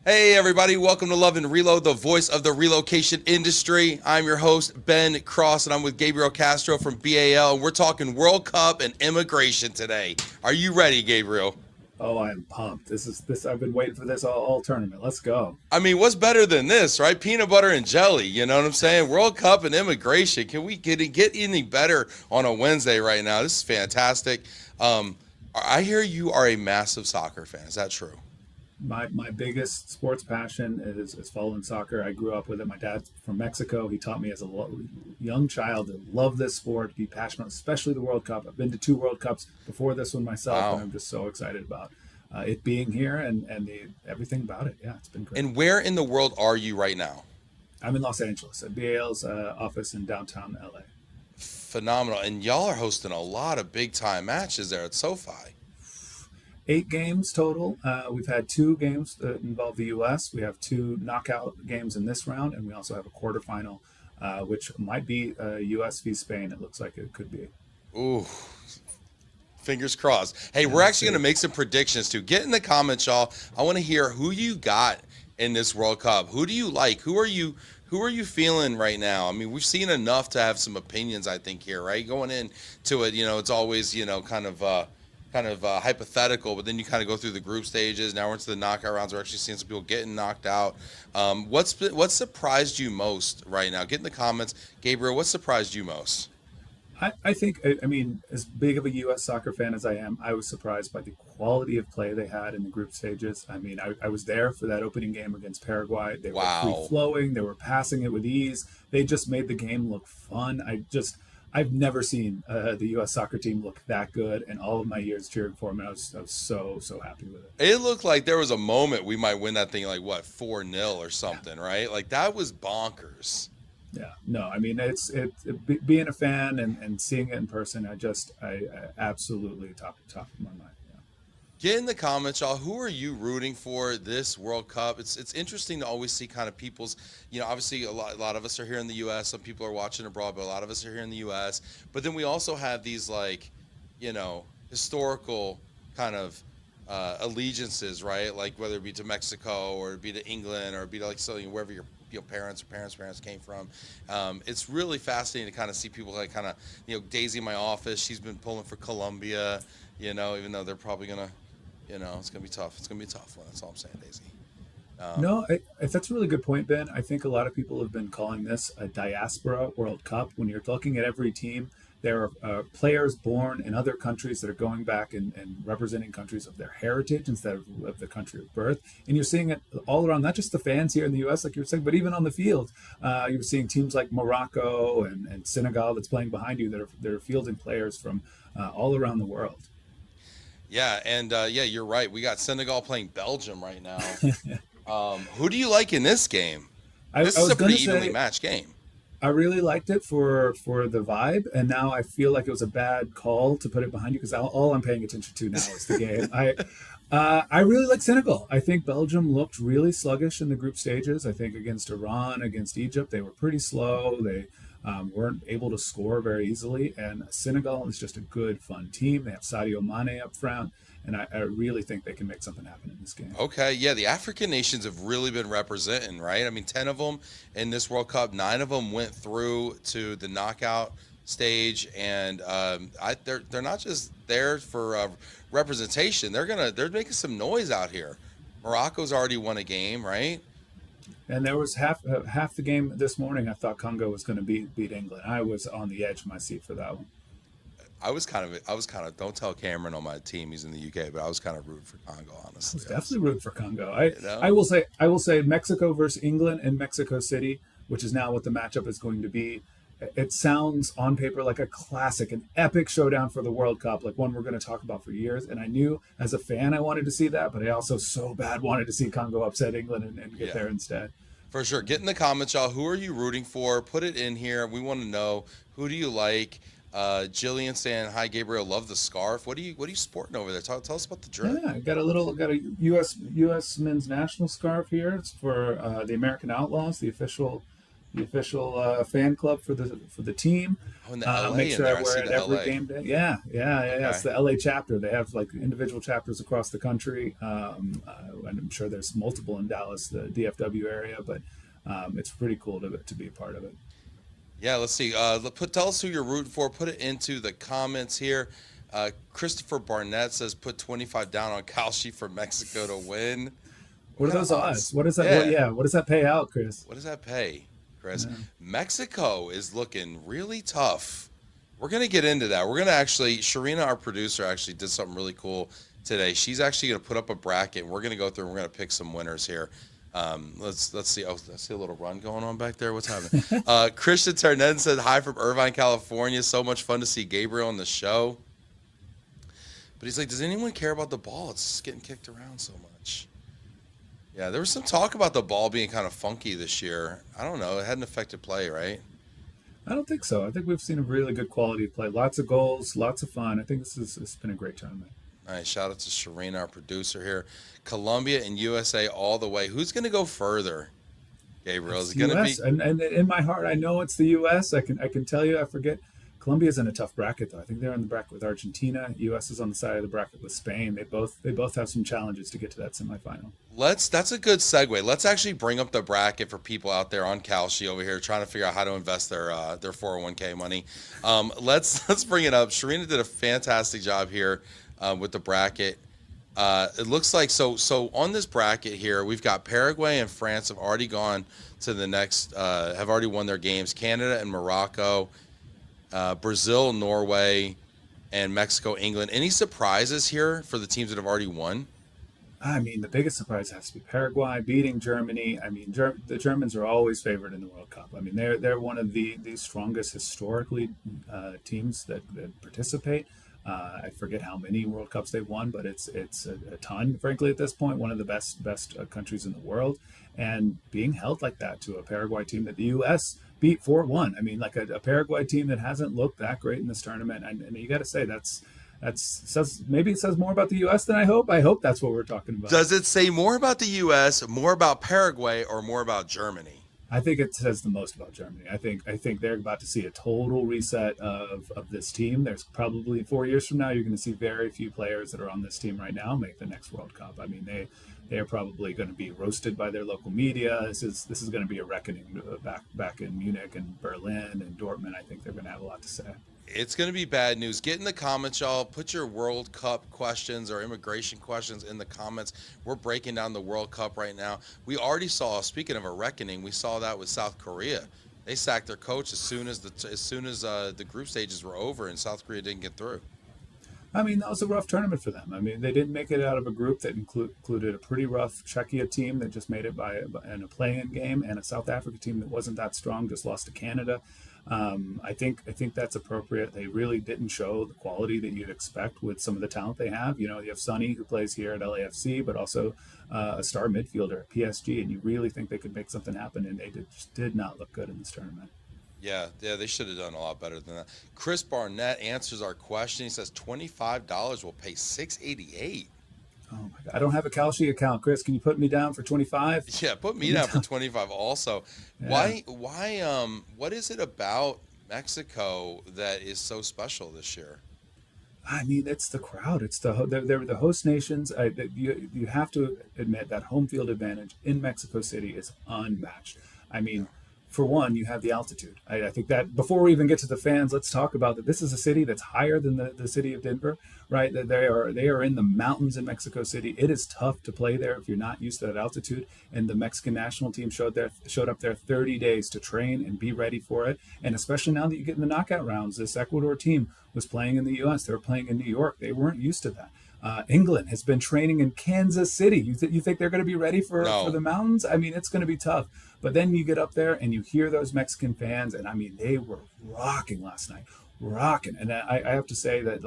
Hey everybody, welcome to Love and Reload, the voice of the relocation industry. I'm your host, Ben Cross, and I'm with Gabriel Castro from BAL, and we're talking World Cup and immigration today. Are you ready, Gabriel? Oh, I am pumped. This. I've been waiting for this all tournament. Let's go. I mean, what's better than this, right? Peanut butter and jelly, you know what I'm saying? World Cup and immigration. Can we get any better on a Wednesday right now? This is fantastic. I hear you are a massive soccer fan. Is that true? My biggest sports passion is following soccer. I grew up with it. My dad's from Mexico. He taught me as a young child to love this sport, be passionate, especially the World Cup. I've been to two World Cups before this one myself, and Wow. I'm just so excited about it being here and everything about it. Yeah, it's been great. And where in the world are you right now? I'm in Los Angeles at BAL's office in downtown LA. Phenomenal. And y'all are hosting a lot of big time matches there at SoFi. 8 games total. We've had 2 games that involve the U.S. We have 2 knockout games in this round, and we also have a quarterfinal, which might be U.S. v Spain. It looks like it could be. Ooh, fingers crossed. Hey, Yeah, we're we'll actually going see. to make some predictions too. Get in the comments, y'all. I want to hear who you got in this World Cup. Who do you like? Who are you feeling right now? I mean, we've seen enough to have some opinions, I think, here, right? Going into it, it's always, kind of hypothetical, but then you kind of go through the group stages. Now we're into the knockout rounds. We're actually seeing some people getting knocked out. What surprised you most right now? Get in the comments, Gabriel. What surprised you most? I think, I mean, as big of a U.S. soccer fan as I am, I was surprised by the quality of play they had in the group stages. I mean, I was there for that opening game against Paraguay. They were free Wow. flowing, they were passing it with ease. They just made the game look fun. I've never seen the U.S. soccer team look that good in all of my years cheering for them. And I was so happy with it. It looked like there was a moment we might win that thing like what 4-0 or Yeah. something, right? Like that was bonkers. Yeah, no, I mean being a fan and seeing it in person. I absolutely top of my mind. Yeah. Get in the comments, y'all. Who are you rooting for this World Cup? It's interesting to always see kind of people's, obviously a lot of us are here in the U.S. Some people are watching abroad, but a lot of us are here in the U.S. But then we also have these like, historical kind of allegiances, right? Like whether it be to Mexico or it be to England or it be to like so wherever your parents came from. It's really fascinating to kind of see people like kind of Daisy in my office. She's been pulling for Colombia. Even though they're probably gonna it's gonna be tough. It's gonna be a tough one. That's all I'm saying, Daisy. Um, No, that's a really good point, Ben. I think a lot of people have been calling this a diaspora World Cup. When you're looking at every team, there are players born in other countries that are going back and representing countries of their heritage instead of the country of birth. And you're seeing it all around, not just the fans here in the U.S., like you were saying, but even on the field. You're seeing teams like Morocco and Senegal that's playing behind you that are fielding players from all around the world. yeah, and yeah, you're right. We got Senegal playing Belgium right now. Who do you like in this game? This I is was a going pretty to evenly say matched game. I really liked it for the vibe, and now I feel like it was a bad call to put it behind you because all I'm paying attention to now is the game. I really like Senegal. I think Belgium looked really sluggish in the group stages. I think against Iran, against Egypt, they were pretty slow. They weren't able to score very easily, and Senegal is just a good, fun team. They have Sadio Mane up front, and I really think they can make something happen in this game. Okay, yeah, the African nations have really been representing, right? I mean, 10 of them in this World Cup, 9 of them went through to the knockout stage, and they're not just there for representation. They're making some noise out here. Morocco's already won a game, right? And there was half the game this morning. I thought Congo was going to beat England. I was on the edge of my seat for that one. I was kind of. Don't tell Cameron on my team. He's in the UK, but I was kind of rooting for Congo, I was honestly. definitely rooting for Congo. You know. I will say Mexico versus England in Mexico City, which is now what the matchup is going to be. It sounds on paper like a classic, an epic showdown for the World Cup, like one we're going to talk about for years. And I knew as a fan I wanted to see that, but I also so bad wanted to see Congo upset England and get Yeah. there instead. For sure. Get in the comments, y'all. Who are you rooting for? Put it in here. We want to know who do you like. Jillian saying, "Hi, Gabriel. Love the scarf. What are you sporting over there? Tell us about the drip." Yeah, I got a U.S. men's national scarf here. It's for the American Outlaws, the official the official fan club for the team. Oh, and the LA Make in sure I there. I wear see it the every LA. game day. Yeah. It's Okay. the LA chapter. They have like individual chapters across the country, and I'm sure there's multiple in Dallas, the DFW area. But it's pretty cool to be a part of it. Yeah, let's see. Tell us who you're rooting for. Put it into the comments here. Christopher Barnett says put 25 down on Kalshi for Mexico to win. What What are kind of those odds? odds? What is that? Yeah. What does that pay out, Chris? What does that pay, Chris? Yeah. Mexico is looking really tough. We're going to get into that. We're going to actually, Sharina, our producer, actually did something really cool today. She's actually going to put up a bracket, and we're going to go through and we're going to pick some winners here. Let's see. Oh, I see a little run going on back there. What's happening? Christian Ternen said hi from Irvine, California. So much fun to see Gabriel on the show. But he's like, does anyone care about the ball? It's just getting kicked around so much. Yeah, there was some talk about the ball being kind of funky this year. I don't know. It hadn't affected play, right? I don't think so. I think we've seen a really good quality of play. Lots of goals, lots of fun. I think it's been a great tournament. All right, shout out to Sharina, our producer here. Colombia and USA all the way. Who's going to go further, Gabriel? Is it going to be? And in my heart, I know it's the U.S. I can tell you. I forget. Colombia's in a tough bracket though. I think they're in the bracket with Argentina. U.S. is on the side of the bracket with Spain. They both have some challenges to get to that semifinal. That's a good segue. Let's actually bring up the bracket for people out there on Kalshi over here trying to figure out how to invest their 401k money. Let's bring it up. Sharina did a fantastic job here with the bracket. It looks like so on this bracket here, we've got Paraguay and France have already gone to the next, have already won their games. Canada and Morocco, Brazil, Norway, and Mexico, England. Any surprises here for the teams that have already won? I mean, the biggest surprise has to be Paraguay beating Germany. I mean, the Germans are always favored in the World Cup. I mean, they're one of the strongest historically teams that participate. I forget how many World Cups they've won, but it's a ton, frankly, at this point. One of the best countries in the world, and being held like that to a Paraguay team that the U.S. beat 4-1. I mean, like a Paraguay team that hasn't looked that great in this tournament, and you got to say that's says maybe it says more about the U.S. than I hope. I hope that's what we're talking about. Does it say more about the U.S., more about Paraguay, or more about Germany? I think it says the most about Germany. I think they're about to see a total reset of this team. There's probably 4 years from now, you're going to see very few players that are on this team right now make the next World Cup. I mean, they are probably going to be roasted by their local media. This is going to be a reckoning back in Munich and Berlin and Dortmund. I think they're going to have a lot to say. It's going to be bad news. Get in the comments, y'all. Put your World Cup questions or immigration questions in the comments. We're breaking down the World Cup right now. We already saw, speaking of a reckoning, we saw that with South Korea. They sacked their coach as soon as the group stages were over, and South Korea didn't get through. I mean, that was a rough tournament for them. I mean, they didn't make it out of a group that included a pretty rough Czechia team that just made it in a play-in game, and a South Africa team that wasn't that strong, just lost to Canada. I think that's appropriate. They really didn't show the quality that you'd expect with some of the talent they have. You know, you have Sonny, who plays here at LAFC, but also a star midfielder at PSG, and you really think they could make something happen, and they just did not look good in this tournament. Yeah, they should have done a lot better than that. Chris Barnett answers our question. He says $25 will pay $688. Oh my God! I don't have a Kalshi account, Chris. Can you put me down for 25? Yeah, put me down for 25 also. Yeah. What is it about Mexico that is so special this year? I mean, it's the crowd. It's they're the host nations. You have to admit that home field advantage in Mexico City is unmatched. I mean, for one, you have the altitude. I think that before we even get to the fans, let's talk about that. This is a city that's higher than the city of Denver, right? That they are in the mountains in Mexico City. It is tough to play there if you're not used to that altitude. And the Mexican national team showed up there 30 days to train and be ready for it. And especially now that you get in the knockout rounds, this Ecuador team was playing in the U.S. They were playing in New York. They weren't used to that. England has been training in Kansas City. You think they're going to be ready for the mountains? I mean, it's going to be tough. But then you get up there and you hear those Mexican fans, and I mean, they were rocking last night, rocking. And I have to say that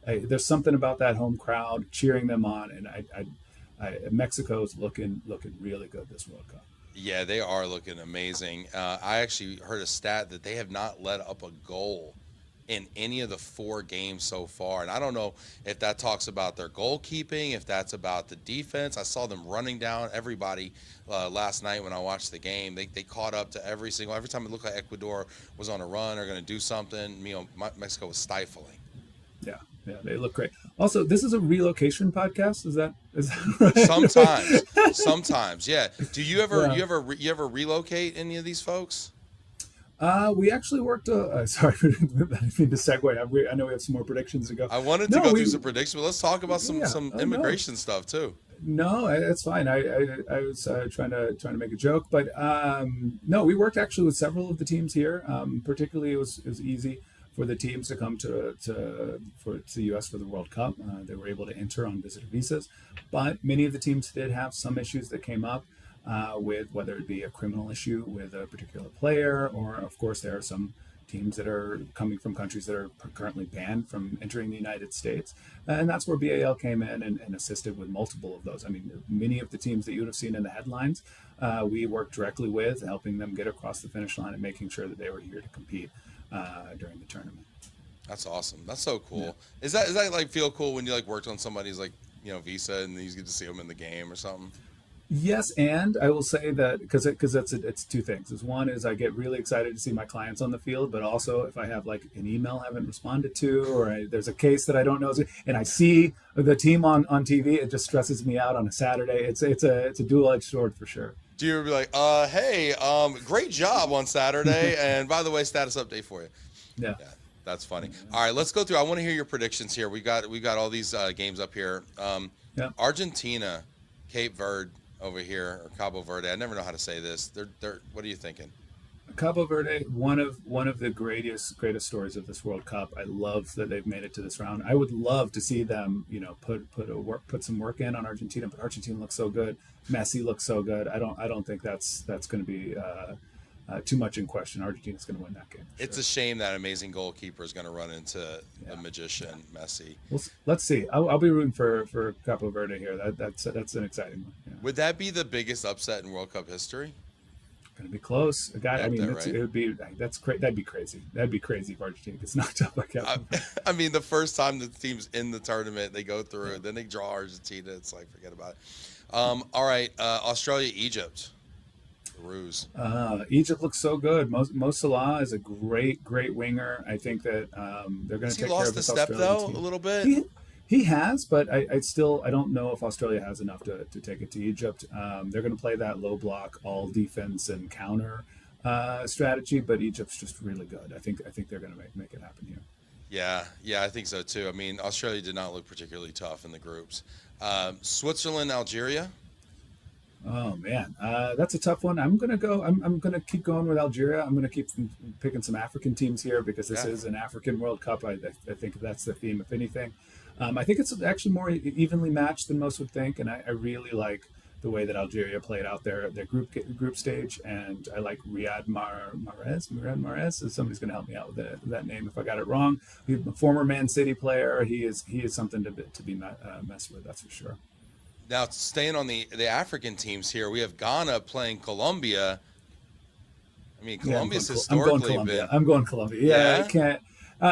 there's something about that home crowd cheering them on, and Mexico's looking really good this World Cup. Yeah, they are looking amazing. I actually heard a stat that they have not let up a goal in any of the 4 games so far. And I don't know if that talks about their goalkeeping, if that's about the defense. I saw them running down everybody last night when I watched the game. They caught up to every time it looked like Ecuador was on a run or going to do something, Mexico was stifling. Yeah, yeah, they look great. Also, this is a relocation podcast. Is that right? Sometimes, yeah. Do you ever relocate any of these folks? We actually worked. Sorry, I didn't mean to segue. I know we have some more predictions to go. I wanted to go through some predictions, but let's talk about some immigration stuff too. No, it's fine. I was trying to make a joke, but no, we worked actually with several of the teams here. Particularly, it was easy for the teams to come to the U.S. for the World Cup. They were able to enter on visitor visas, but many of the teams did have some issues that came up with whether it be a criminal issue with a particular player, or of course there are some teams that are coming from countries that are currently banned from entering the United States. And that's where BAL came in and assisted with multiple of those. I mean, many of the teams that you would have seen in the headlines, we worked directly with, helping them get across the finish line and making sure that they were here to compete during the tournament. That's awesome. That's so cool. Yeah. Is that like feel cool when you like worked on somebody's like, visa and you get to see them in the game or something? Yes, and I will say that because it's 2 things. Is one is I get really excited to see my clients on the field, but also if I have like an email I haven't responded to, or there's a case that I don't know, and I see the team on TV, it just stresses me out on a Saturday. It's a dual-edged sword for sure. Do you ever be like, hey, great job on Saturday, and by the way, status update for you? Yeah. That's funny. All right, let's go through. I want to hear your predictions here. We got all these games up here. Argentina, Cape Verde over here, or Cabo Verde. I never know how to say this. They're. What are you thinking? Cabo Verde, one of the greatest stories of this World Cup. I love that they've made it to this round. I would love to see them, put some work in on Argentina. But Argentina looks so good. Messi looks so good. I don't think that's going to be too much in question. Argentina's going to win that game. It's a shame that amazing goalkeeper is going to run into the magician Messi. Well, let's see. I'll be rooting for Cabo Verde here. That's an exciting one. Yeah. Would that be the biggest upset in World Cup history? Going to be close. It would be. That'd be crazy. That'd be crazy if Argentina gets knocked out by Cabo. I mean, the first time the team's in the tournament, they go through, then they draw Argentina. It's like, forget about it. All right, Australia, Egypt. Ruse. Egypt looks so good. Mo Salah is a great winger. I think that they're going to take care of this Australian team. He lost the step though a little bit. He has, but I don't know if Australia has enough to take it to Egypt. They're going to play that low block, all defense and counter strategy, but Egypt's just really good. I think they're going to make it happen here. Yeah, I think so too. I mean, Australia did not look particularly tough in the groups. Switzerland, Algeria. Oh man, that's a tough one. I'm gonna keep going with Algeria. I'm gonna keep picking some African teams here because this is an African World Cup. I think that's the theme, if anything. I think it's actually more evenly matched than most would think, and I really like the way that Algeria played out their group stage, and I like Riyad Mahrez. Somebody's going to help me out with that name if I got it wrong. He's a former Man City player. He is something to be messed with, that's for sure. Now, staying on the African teams here, we have Ghana playing Colombia. I mean, Colombia's historically been. I'm going Colombia. Yeah, I can't.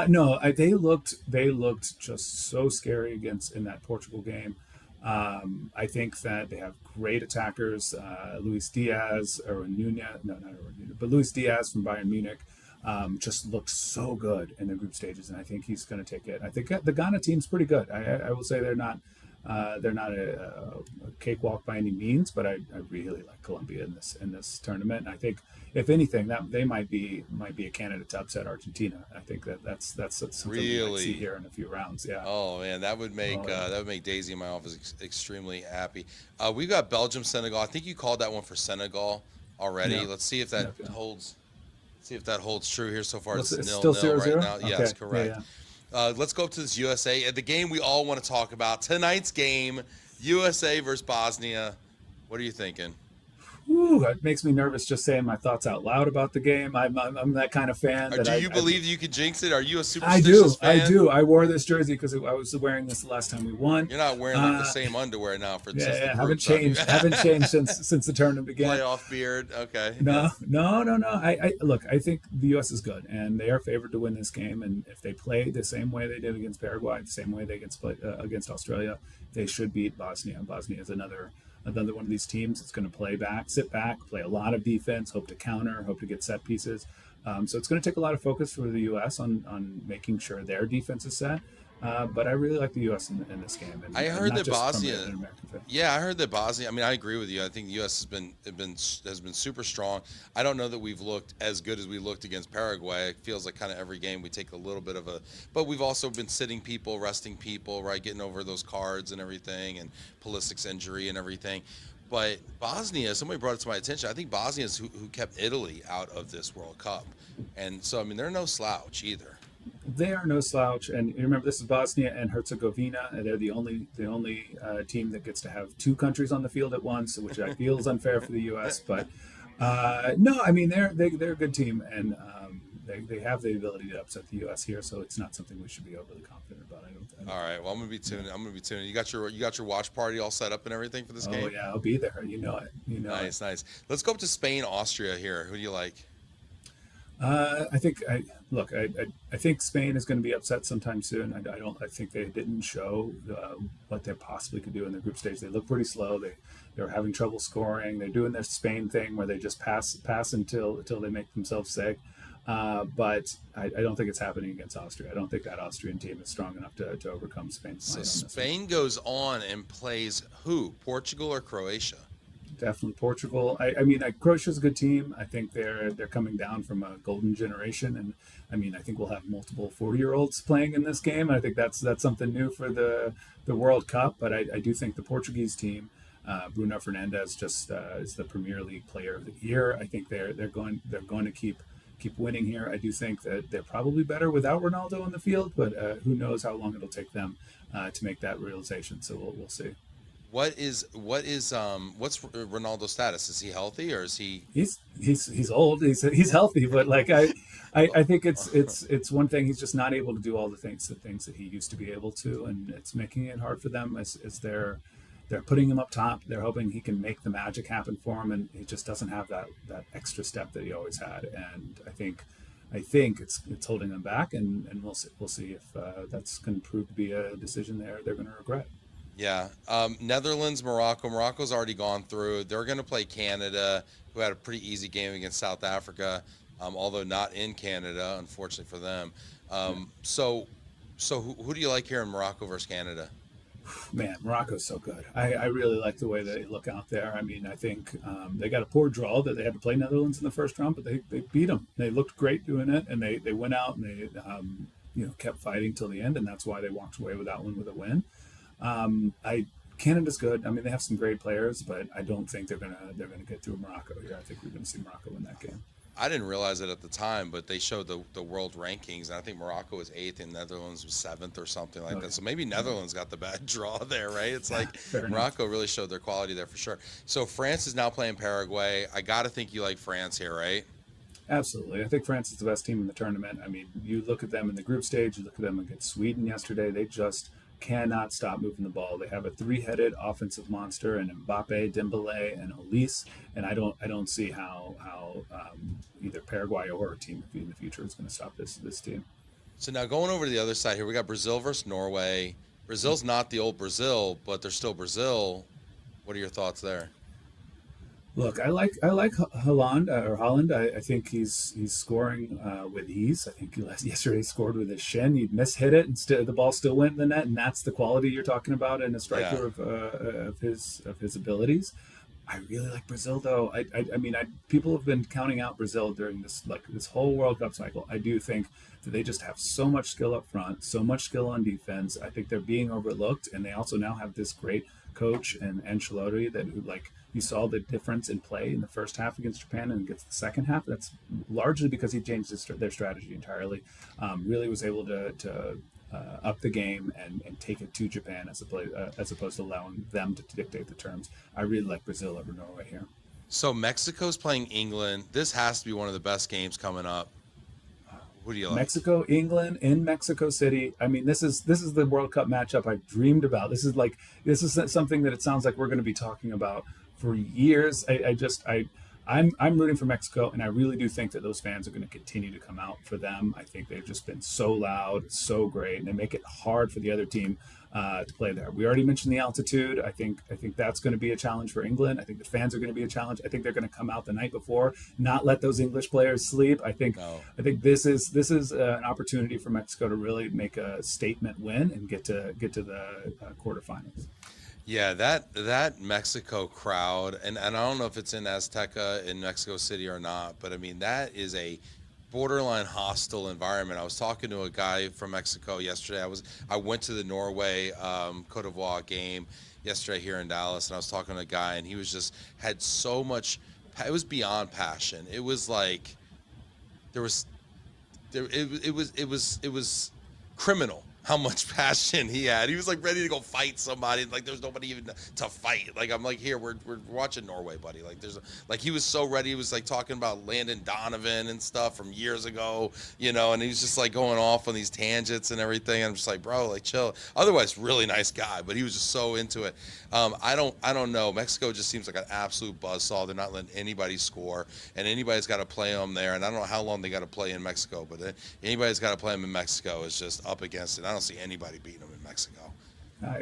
No, they looked just so scary in that Portugal game. I think that they have great attackers. Luis Diaz or Nunez, no, not Nunez, but Luis Diaz from Bayern Munich just looks so good in the group stages, and I think he's going to take it. I think the Ghana team's pretty good. I will say they're not a cakewalk by any means, but I really like Colombia in this tournament. And I think, if anything, that they might be a candidate to upset Argentina. I think that's something we might see here in a few rounds. Yeah. Oh man, that would make Daisy in my office extremely happy. We've got Belgium, Senegal. I think you called that one for Senegal already. Yeah. Let's see if that holds. See if that holds true here so far. It's still 0-0 right now. Okay. Yes, correct. Yeah. Let's go up to this USA. The game we all want to talk about. Tonight's game, USA versus Bosnia. What are you thinking? Ooh, it makes me nervous just saying my thoughts out loud about the game. I'm that kind of fan Or that do you believe you could jinx it? Are you a I do. superstitious I fan? do. I wore this jersey because I was wearing this the last time we won. You're not wearing like the Uh, same underwear now for yeah, just the yeah, haven't groups, are you? changed. Haven't changed since the tournament began. Playoff beard. Okay. Yeah. No. I look. I think the U.S. is good, and they are favored to win this game. And if they play the same way they did against Paraguay, the same way they against Australia, they should beat Bosnia. Bosnia is another one of these teams that's going to sit back, play a lot of defense, hope to counter, hope to get set pieces. So it's going to take a lot of focus for the U.S. on making sure their defense is set. But I really like the U.S. in this game. I And heard not that just from Bosnia. an American fan. Yeah, I heard that Bosnia. I mean, I agree with you. I think the U.S. has been super strong. I don't know that we've looked as good as we looked against Paraguay. It feels like kind of every game we take a little bit of a. But we've also been sitting people, resting people, right, getting over those cards and everything, and Pulisic's injury and everything. But Bosnia, somebody brought it to my attention. I think Bosnia is who kept Italy out of this World Cup, and so I mean they're no slouch either. They are no slouch, and you remember this is Bosnia and Herzegovina. And they're the only team that gets to have two countries on the field at once, which I feel is unfair for the U.S. But no, I mean they're a good team, and they have the ability to upset the U.S. here. So it's not something we should be overly confident about. I don't. All right, well I'm gonna be tuning. I'm gonna be tuning. You got your watch party all set up and everything for this Oh game. yeah, I'll be there. You know it. You know it. Nice, nice. Let's go up to Spain, Austria here. Who do you like? I think I think Spain is going to be upset sometime soon. I don't. I think they didn't show what they possibly could do in the group stage. They look pretty slow. They're having trouble scoring. They're doing their Spain thing where they just pass until they make themselves sick. But I don't think it's happening against Austria. I don't think that Austrian team is strong enough to overcome Spain's So line on this one. Spain goes on and plays who? Portugal or Croatia? Definitely Portugal. I mean, Croatia's a good team. I think they're coming down from a golden generation, and I mean, I think we'll have multiple 40-year-olds playing in this game. And I think that's something new for the World Cup. But I do think the Portuguese team, Bruno Fernandes, just is the Premier League Player of the Year. I think they're going to keep winning here. I do think that they're probably better without Ronaldo on the field, but who knows how long it'll take them to make that realization. So we'll see. What's Ronaldo's status? Is he healthy or is he? He's old. He's healthy, but like I think it's one thing. He's just not able to do all the things that he used to be able to, and it's making it hard for them as they're putting him up top. They're hoping he can make the magic happen for him, and he just doesn't have that extra step that he always had. And I think it's holding them back, and we'll see if that's going to prove to be a decision they're going to regret. Yeah. Netherlands, Morocco. Morocco's already gone through. They're going to play Canada, who had a pretty easy game against South Africa, although not in Canada, unfortunately for them. So who do you like here in Morocco versus Canada? Man, Morocco's so good. I really like the way they look out there. I mean, I think they got a poor draw that they had to play Netherlands in the first round, but they beat them. They looked great doing it, and they went out and they kept fighting till the end, and that's why they walked away with that one with a win. Canada's good. I mean, they have some great players, but I don't think they're gonna get through Morocco here. I think we're gonna see Morocco win that game. I didn't realize it at the time, but they showed the world rankings, and I think Morocco was 8th and Netherlands was 7th or something like that. Yeah. So maybe Netherlands got the bad draw there, right? It's like Morocco really showed their quality there for sure. So France is now playing Paraguay. I got to think you like France here, right? Absolutely. I think France is the best team in the tournament. I mean, you look at them in the group stage, you look at them against Sweden yesterday, they just cannot stop moving the ball. They have a three-headed offensive monster in Mbappe, Dembele, and Olise, and I don't see how either Paraguay or a team in the future is going to stop this team. So now going over to the other side here, we got Brazil versus Norway. Brazil's not the old Brazil, but they're still Brazil. What are your thoughts there? Look, I like Holland. I think he's scoring with ease. I think yesterday he scored with his shin. He'd mishit it, and the ball still went in the net, and that's the quality you're talking about in a striker of his abilities. I really like Brazil, though. I mean, people have been counting out Brazil during this whole World Cup cycle. I do think that they just have so much skill up front, so much skill on defense. I think they're being overlooked, and they also now have this great coach and Ancelotti you saw the difference in play in the first half against Japan and against the second half. That's largely because he changed their strategy entirely. Really was able to up the game and take it to Japan as opposed to allowing them to dictate the terms. I really like Brazil over Norway here. So Mexico's playing England. This has to be one of the best games coming up. Who do you like? Mexico, England in Mexico City. I mean, this is the World Cup matchup I dreamed about. This is something that it sounds like we're going to be talking about for years. I'm rooting for Mexico, and I really do think that those fans are going to continue to come out for them. I think they've just been so loud, so great, and they make it hard for the other team to play there. We already mentioned the altitude. I think that's going to be a challenge for England. I think the fans are going to be a challenge. I think they're going to come out the night before, not let those English players sleep. I think No. I think this is an opportunity for Mexico to really make a statement win and get to the quarterfinals. Yeah, that Mexico crowd, and I don't know if it's in Azteca in Mexico City or not, but I mean that is a borderline hostile environment. I was talking to a guy from Mexico yesterday. I went to the Norway Cote d'Ivoire game yesterday here in Dallas, and I was talking to a guy, and he was just had so much. It was beyond passion. It was like there was there it was criminal how much passion he had. He was like ready to go fight somebody. Like there's nobody even to fight. Like I'm like, here we're watching Norway, buddy. Like like he was so ready. He was like talking about Landon Donovan and stuff from years ago, and he was just like going off on these tangents and everything. I'm just like, bro, like chill. Otherwise, really nice guy, but he was just so into it. I don't know. Mexico just seems like an absolute buzzsaw. They're not letting anybody score, and anybody's got to play them there. And I don't know how long they got to play in Mexico, but anybody's got to play them in Mexico is just up against it. I don't see anybody beating them in Mexico. I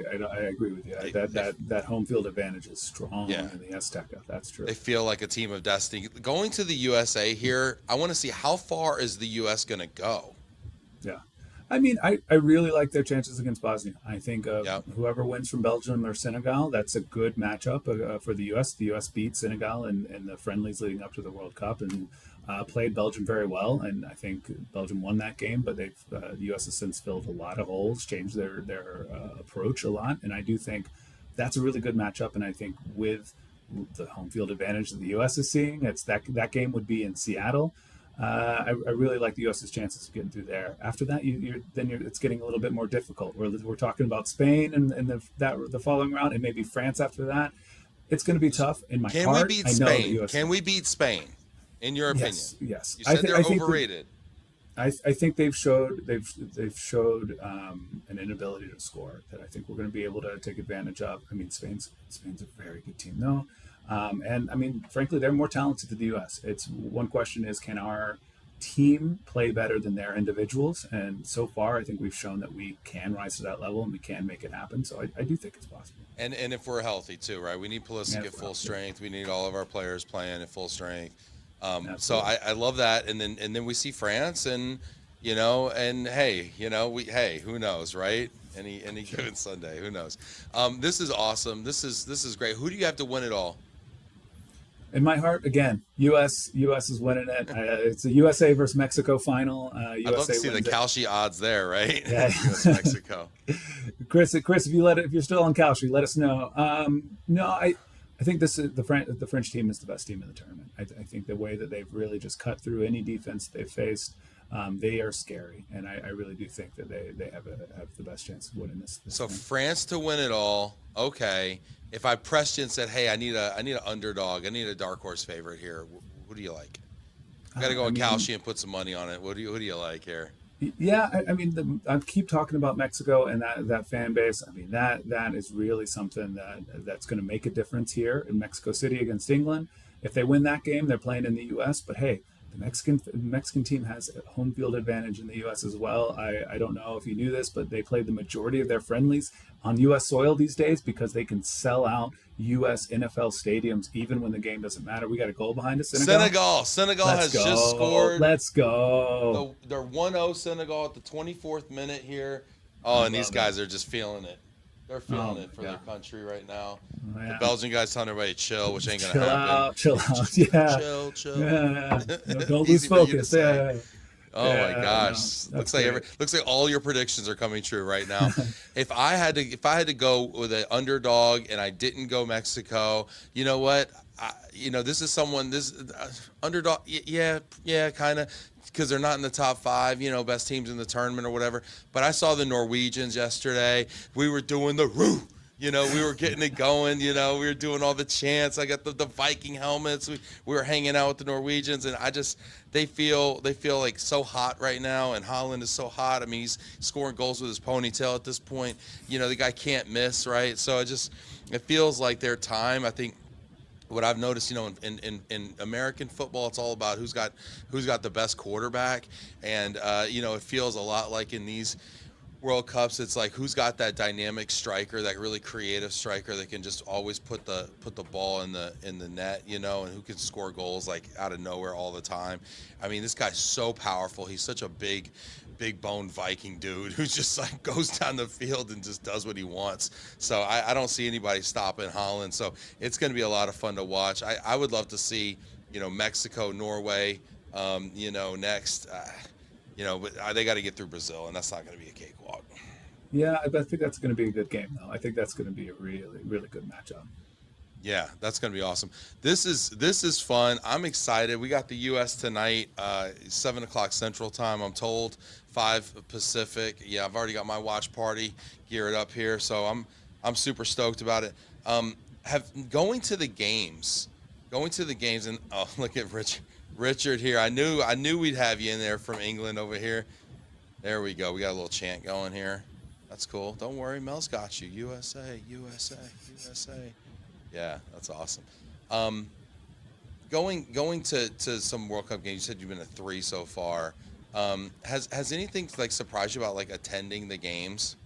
agree with you. That home field advantage is strong in the Azteca. That's true. They feel like a team of destiny. Going to the USA here, I want to see how far is the US going to go. Yeah. I mean, I really like their chances against Bosnia. I think whoever wins from Belgium or Senegal, that's a good matchup for the U.S. The U.S. beat Senegal in the friendlies leading up to the World Cup and played Belgium very well. And I think Belgium won that game, but the U.S. has since filled a lot of holes, changed their approach a lot. And I do think that's a really good matchup. And I think with the home field advantage that the U.S. is seeing, it's that game would be in Seattle. I really like the U.S.'s chances of getting through there. After that, it's getting a little bit more difficult. We're talking about Spain and the following round, and maybe France after that. It's going to be tough. In my Can heart, we beat I know Spain? the U.S. Can we beat Spain? In your opinion, yes. You said they're overrated. I think they've showed an inability to score that I think we're going to be able to take advantage of. I mean, Spain's a very good team though. And I mean, frankly, they're more talented than the U.S. It's one question is, can our team play better than their individuals? And so far, I think we've shown that we can rise to that level and we can make it happen. So I do think it's possible. And if we're healthy too, right? We need Pulisic at full strength. We need all of our players playing at full strength. So I love that. And then we see France and hey, who knows, right? Any given Sunday, who knows? This is awesome. This is great. Who do you have to win it all? In my heart, again, U.S. is winning it. It's a USA versus Mexico final. I'd love to see the Kalshi odds there, right? Yeah. U.S. Mexico. Chris, if you're still on Kalshi, let us know. No, I think this is the French team is the best team in the tournament. I think the way that they've really just cut through any defense they've faced, they are scary, and I really do think that they have the best chance of winning this. So thing. France to win it all. Okay. If I pressed you and said, "Hey, I need an underdog. I need a dark horse favorite here," who do you like? I got to go with Kalshi and put some money on it. Who do you like here? Yeah, I mean, I keep talking about Mexico and that fan base. I mean, that is really something that's going to make a difference here in Mexico City against England. If they win that game, they're playing in the U.S. But hey, the Mexican team has a home field advantage in the U.S. as well. I don't know if you knew this, but they played the majority of their friendlies on U.S. soil these days because they can sell out U.S. NFL stadiums even when the game doesn't matter. We got a goal behind us. Senegal has just scored. Let's go. They're 1-0 Senegal at the 24th minute here. Oh, and these guys are just feeling it. They're feeling it for their country right now. Oh, yeah. The Belgian guys telling everybody chill, which ain't going to happen. Chill out. Yeah. Chill. Yeah. Don't lose focus. Yeah. Oh my gosh! No, looks like all your predictions are coming true right now. If I had to go with an underdog and I didn't go Mexico, you know what? This is underdog. Yeah, kind of, because they're not in the top 5, best teams in the tournament or whatever. But I saw the Norwegians yesterday. We were doing the roo. We were getting it going. We were doing all the chants. I got the Viking helmets. We were hanging out with the Norwegians, and they feel like so hot right now. And Holland is so hot. I mean, he's scoring goals with his ponytail at this point. The guy can't miss, right? So it feels like their time. I think what I've noticed, in American football, it's all about who's got the best quarterback, and it feels a lot like in these World Cups, it's like who's got that dynamic striker, that really creative striker that can just always put the ball in the net, and who can score goals like out of nowhere all the time. I mean, this guy's so powerful. He's such a big boned Viking dude who just like goes down the field and just does what he wants. So I don't see anybody stopping Holland. So it's going to be a lot of fun to watch. I would love to see, Mexico, Norway, next. But they got to get through Brazil, and that's not going to be a cakewalk. Yeah, I think that's going to be a good game, though. I think that's going to be a really, really good matchup. Yeah, that's going to be awesome. This is fun. I'm excited. We got the U.S. tonight, 7 o'clock Central Time, I'm told, 5 Pacific. Yeah, I've already got my watch party geared up here, so I'm super stoked about it. Going to the games, and oh, look at Richard here. I knew we'd have you in there from England over here. There we go. We got a little chant going here. That's cool. Don't worry, Mel's got you. USA, USA, USA. Yeah, that's awesome. Going to some World Cup games. You said you've been to 3 so far. Has anything like surprised you about like attending the games?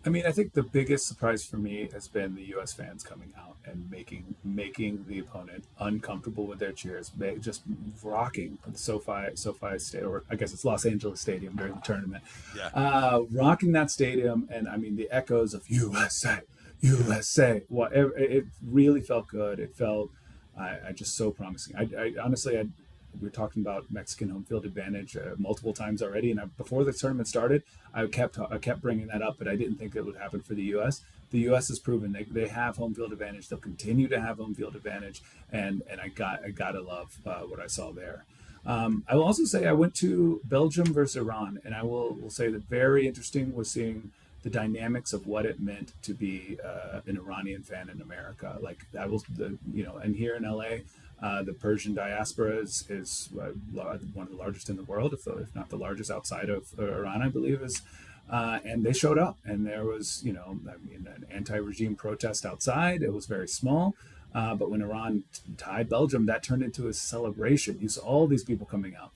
I mean, I think the biggest surprise for me has been the U.S. fans coming out and making the opponent uncomfortable with their cheers, just rocking the SoFi Stadium, or I guess it's Los Angeles Stadium during the tournament. Yeah, rocking that stadium, and I mean the echoes of USA, USA. Whatever, it really felt good. It felt, I just so promising. I honestly, we were talking about Mexican home field advantage multiple times already, and before the tournament started, I kept bringing that up, but I didn't think it would happen for the U.S. The U.S. has proven they have home field advantage. They'll continue to have home field advantage, and I gotta love what I saw there. I will also say I went to Belgium versus Iran, and I will say that very interesting was seeing the dynamics of what it meant to be an Iranian fan in America. Like that was and here in LA. The Persian diaspora is one of the largest in the world, if not the largest outside of Iran, I believe is. And they showed up, and there was, an anti-regime protest outside. It was very small, but when Iran tied Belgium, that turned into a celebration. You saw all these people coming out.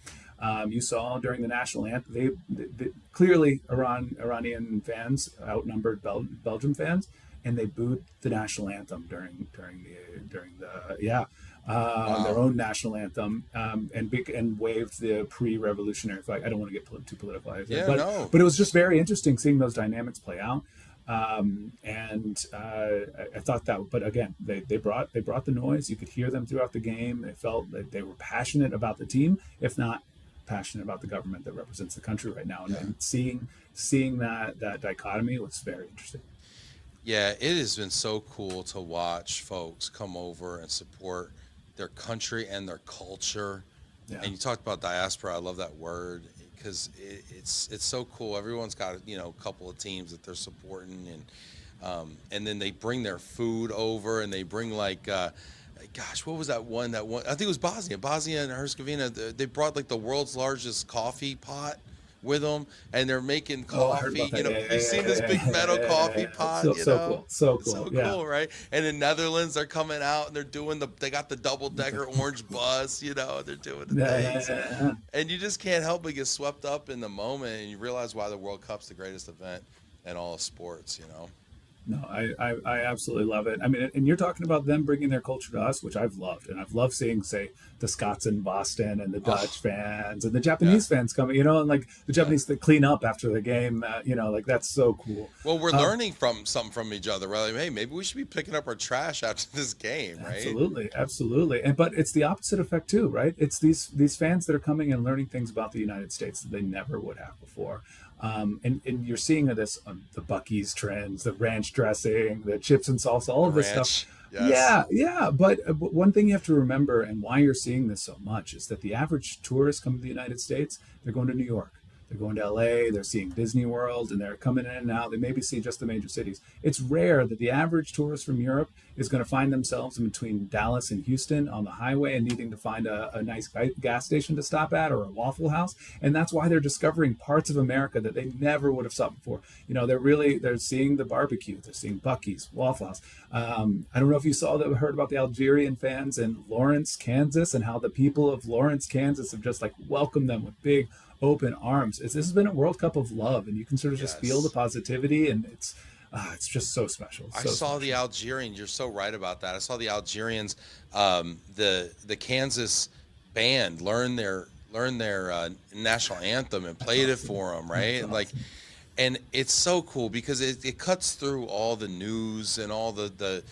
You saw during the national anthem, they clearly Iranian fans outnumbered Belgium fans, and they booed the national anthem during the wow. their own national anthem, and waved the pre-revolutionary flag. I don't want to get too political, Yeah, but no. but it was just very interesting seeing those dynamics play out. I thought that, but again, they brought the noise. You could hear them throughout the game. They felt that they were passionate about the team, if not passionate about the government that represents the country right now. And seeing that dichotomy was very interesting. Yeah, it has been so cool to watch folks come over and support their country and their culture. Yeah. And you talked about diaspora. I love that word because it's so cool. Everyone's got a couple of teams that they're supporting, and then they bring their food over, and they bring like gosh, what was that one? I think it was Bosnia and Herzegovina. They brought like the world's largest coffee pot with them, and they're making coffee. You've seen this big metal coffee pot. So cool, cool, right? And in Netherlands, they're coming out and they're doing they got the double decker orange bus. They're doing the things, and you just can't help but get swept up in the moment, and you realize why the World Cup's the greatest event in all of sports. No, I absolutely love it. I mean, and you're talking about them bringing their culture to us, which I've loved. And I've loved seeing, say, the Scots in Boston and the Dutch fans and the Japanese fans coming, and like the Japanese that clean up after the game, like that's so cool. Well, we're learning something from each other. We're like, hey, maybe we should be picking up our trash after this game, right? Absolutely. But it's the opposite effect too, right? It's these fans that are coming and learning things about the United States that they never would have before. And you're seeing this, the Buc-ee's trends, the ranch dressing, the chips and salsa, all of this stuff. Yes. Yeah. But one thing you have to remember, and why you're seeing this so much, is that the average tourist coming to the United States, they're going to New York, They're going to LA, they're seeing Disney World, and they're coming in and out. They maybe see just the major cities. It's rare that the average tourist from Europe is going to find themselves in between Dallas and Houston on the highway and needing to find a nice gas station to stop at or a Waffle House. And that's why they're discovering parts of America that they never would have saw before. They're seeing the barbecue, they're seeing Buc-ee's, Waffle House. I don't know if you heard about the Algerian fans in Lawrence, Kansas, and how the people of Lawrence, Kansas have just like welcomed them with big open arms. This has been a World Cup of love, and you can sort of just feel the positivity, and it's just so special. I saw the Algerians. You're so right about that. I saw the Algerians, the Kansas band learn their national anthem and played it for them, right? Awesome. And it's so cool because it cuts through all the news and all the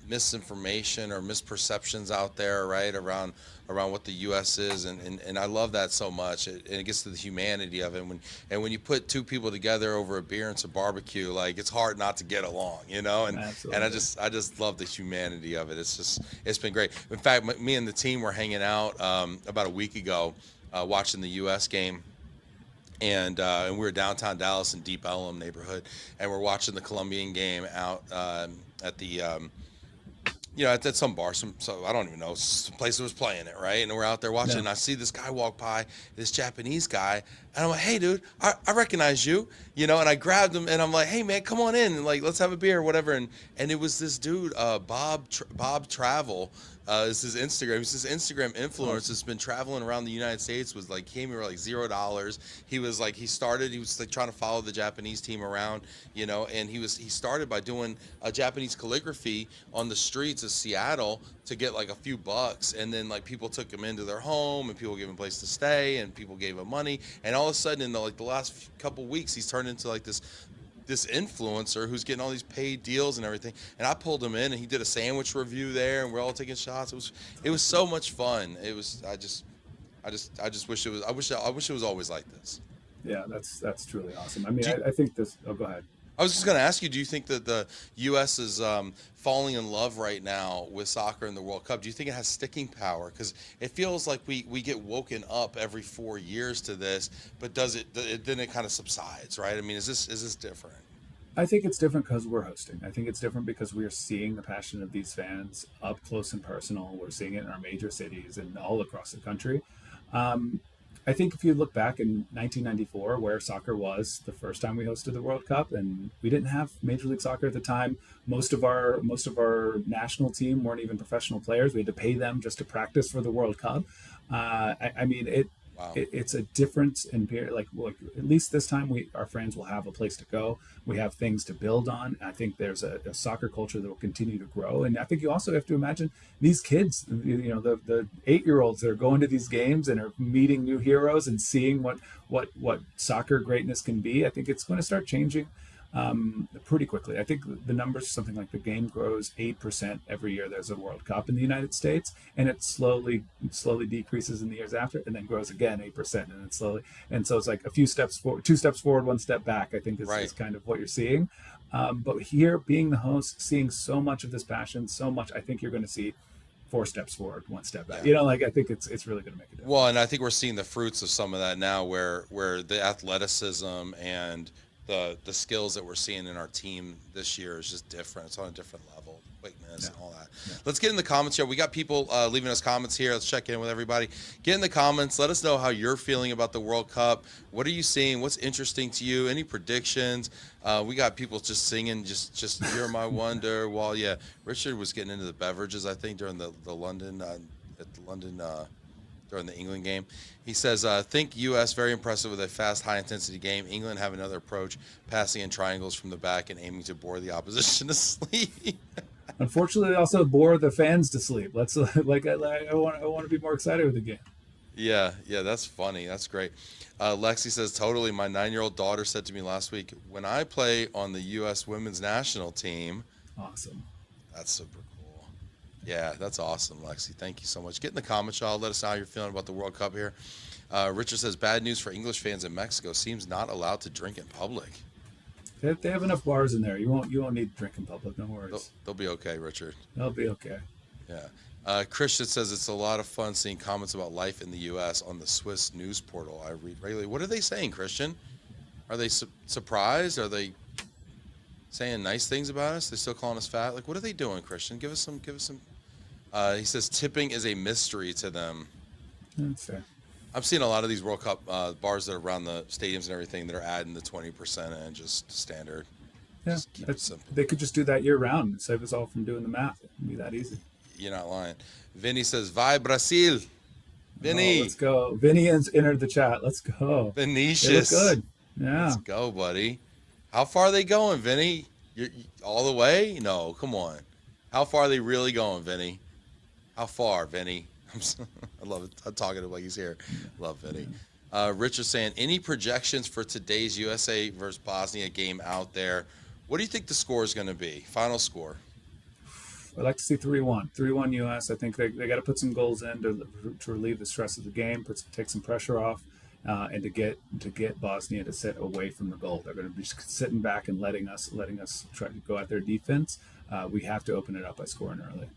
misinformation or misperceptions out there, right, around what the U.S. is, and I love that so much. It gets to the humanity of it. When you put two people together over a beer and some barbecue, like, it's hard not to get along, And Absolutely. I just love the humanity of it. It's been great. In fact, me and the team were hanging out about a week ago, watching the U.S. game. And we were downtown Dallas in Deep Ellum neighborhood, and we're watching the Colombian game out at the at some bar, so I don't even know, some place that was playing it, right? And we're out there watching, and I see this guy walk by, this Japanese guy, and I'm like, hey, dude, I recognize you, and I grabbed him, and I'm like, hey, man, come on in, and like, let's have a beer or whatever. And it was this dude, Bob Travel. Is his Instagram. He's this Instagram influencer that's been traveling around the United States. Was like, came here with like $0. He was like, he was like trying to follow the Japanese team around, and he started by doing a Japanese calligraphy on the streets of Seattle to get like a few bucks, and then like people took him into their home, and people gave him a place to stay, and people gave him money, and all of a sudden in the last couple weeks, he's turned into like this influencer who's getting all these paid deals and everything. And I pulled him in, and he did a sandwich review there, and we're all taking shots. It was so much fun. I just wish it was. I wish it was always like this. Yeah, that's truly awesome. I mean, I think this. Oh, go ahead. I was just going to ask you, do you think that the U.S. is falling in love right now with soccer in the World Cup? Do you think it has sticking power? Because it feels like we get woken up every 4 years to this, but then it kind of subsides, right? I mean, is this different? I think it's different because we're hosting. I think it's different because we're seeing the passion of these fans up close and personal. We're seeing it in our major cities and all across the country. I think if you look back in 1994, where soccer was the first time we hosted the World Cup, and we didn't have Major League Soccer at the time. Most of our national team weren't even professional players. We had to pay them just to practice for the World Cup. I mean, Wow. it's a difference in like at least this time our fans will have a place to go. We have things to build on. I think there's a soccer culture that will continue to grow, and I think you also have to imagine these kids, the 8-year-olds that are going to these games and are meeting new heroes and seeing what soccer greatness can be. I think it's going to start changing pretty quickly. I think the numbers, something like the game grows 8% every year there's a World Cup in the United States, and it slowly decreases in the years after, and then grows again 8%, and then slowly, and so it's like a few steps forward, 2 steps forward, 1 step back. I think is kind of what you're seeing. But here, being the host, seeing so much of this passion, so much, I think you're going to see 4 steps forward, 1 step back. Yeah. I think it's really going to make a difference. Well, and I think we're seeing the fruits of some of that now, where the athleticism and the skills that we're seeing in our team this year is just different. It's on a different level, quickness and all that. Yeah. Let's get in the comments here. We got people leaving us comments here. Let's check in with everybody. Get in the comments. Let us know how you're feeling about the World Cup. What are you seeing? What's interesting to you? Any predictions? We got people just singing, just "You're My Wonder." Well, yeah, Richard was getting into the beverages, I think, during the London during the England game. He says, think U.S. very impressive with a fast, high-intensity game. England have another approach, passing in triangles from the back and aiming to bore the opposition to sleep. Unfortunately, they also bore the fans to sleep. Let's I want to be more excited with the game. Yeah, that's funny. That's great. Lexi says, totally. My 9-year-old daughter said to me last week, when I play on the U.S. women's national team. Awesome. That's super cool. Yeah, that's awesome, Lexi. Thank you so much. Get in the comments, y'all. Let us know how you're feeling about the World Cup here. Richard says, bad news for English fans in Mexico. Seems not allowed to drink in public. They have enough bars in there. You won't need to drink in public. No worries. They'll be okay, Richard. They'll be okay. Yeah. Christian says it's a lot of fun seeing comments about life in the U.S. on the Swiss news portal I read regularly. What are they saying, Christian? Are they surprised? Are they saying nice things about us? They still calling us fat? Like, what are they doing, Christian? Give us some. Give us some. He says tipping is a mystery to them. That's fair. I've seen a lot of these World Cup bars that are around the stadiums and everything that are adding the 20% and just standard. Yeah, Just keep it simple. they could just do that year round and save us all from doing the math. It'd be that easy. You're not lying. Vinny says, "Vai Brasil." Vinny, let's go. Vinny has entered the chat. Let's go. Vinicius. They look good. Yeah. Let's go, buddy. How far are they going, Vinny? You all the way? No, come on. How far are they really going, Vinny? How far, Vinny? I love it. I'm talking to him like he's here. Love Vinny. Richard saying, any projections for today's USA versus Bosnia game out there? What do you think the score is going to be? Final score? I'd like to see 3-1. 3-1 US. I think they got to put some goals in to relieve the stress of the game, take some pressure off, and to get Bosnia to sit away from the goal. They're going to be sitting back and letting us try to go at their defense. We have to open it up by scoring early.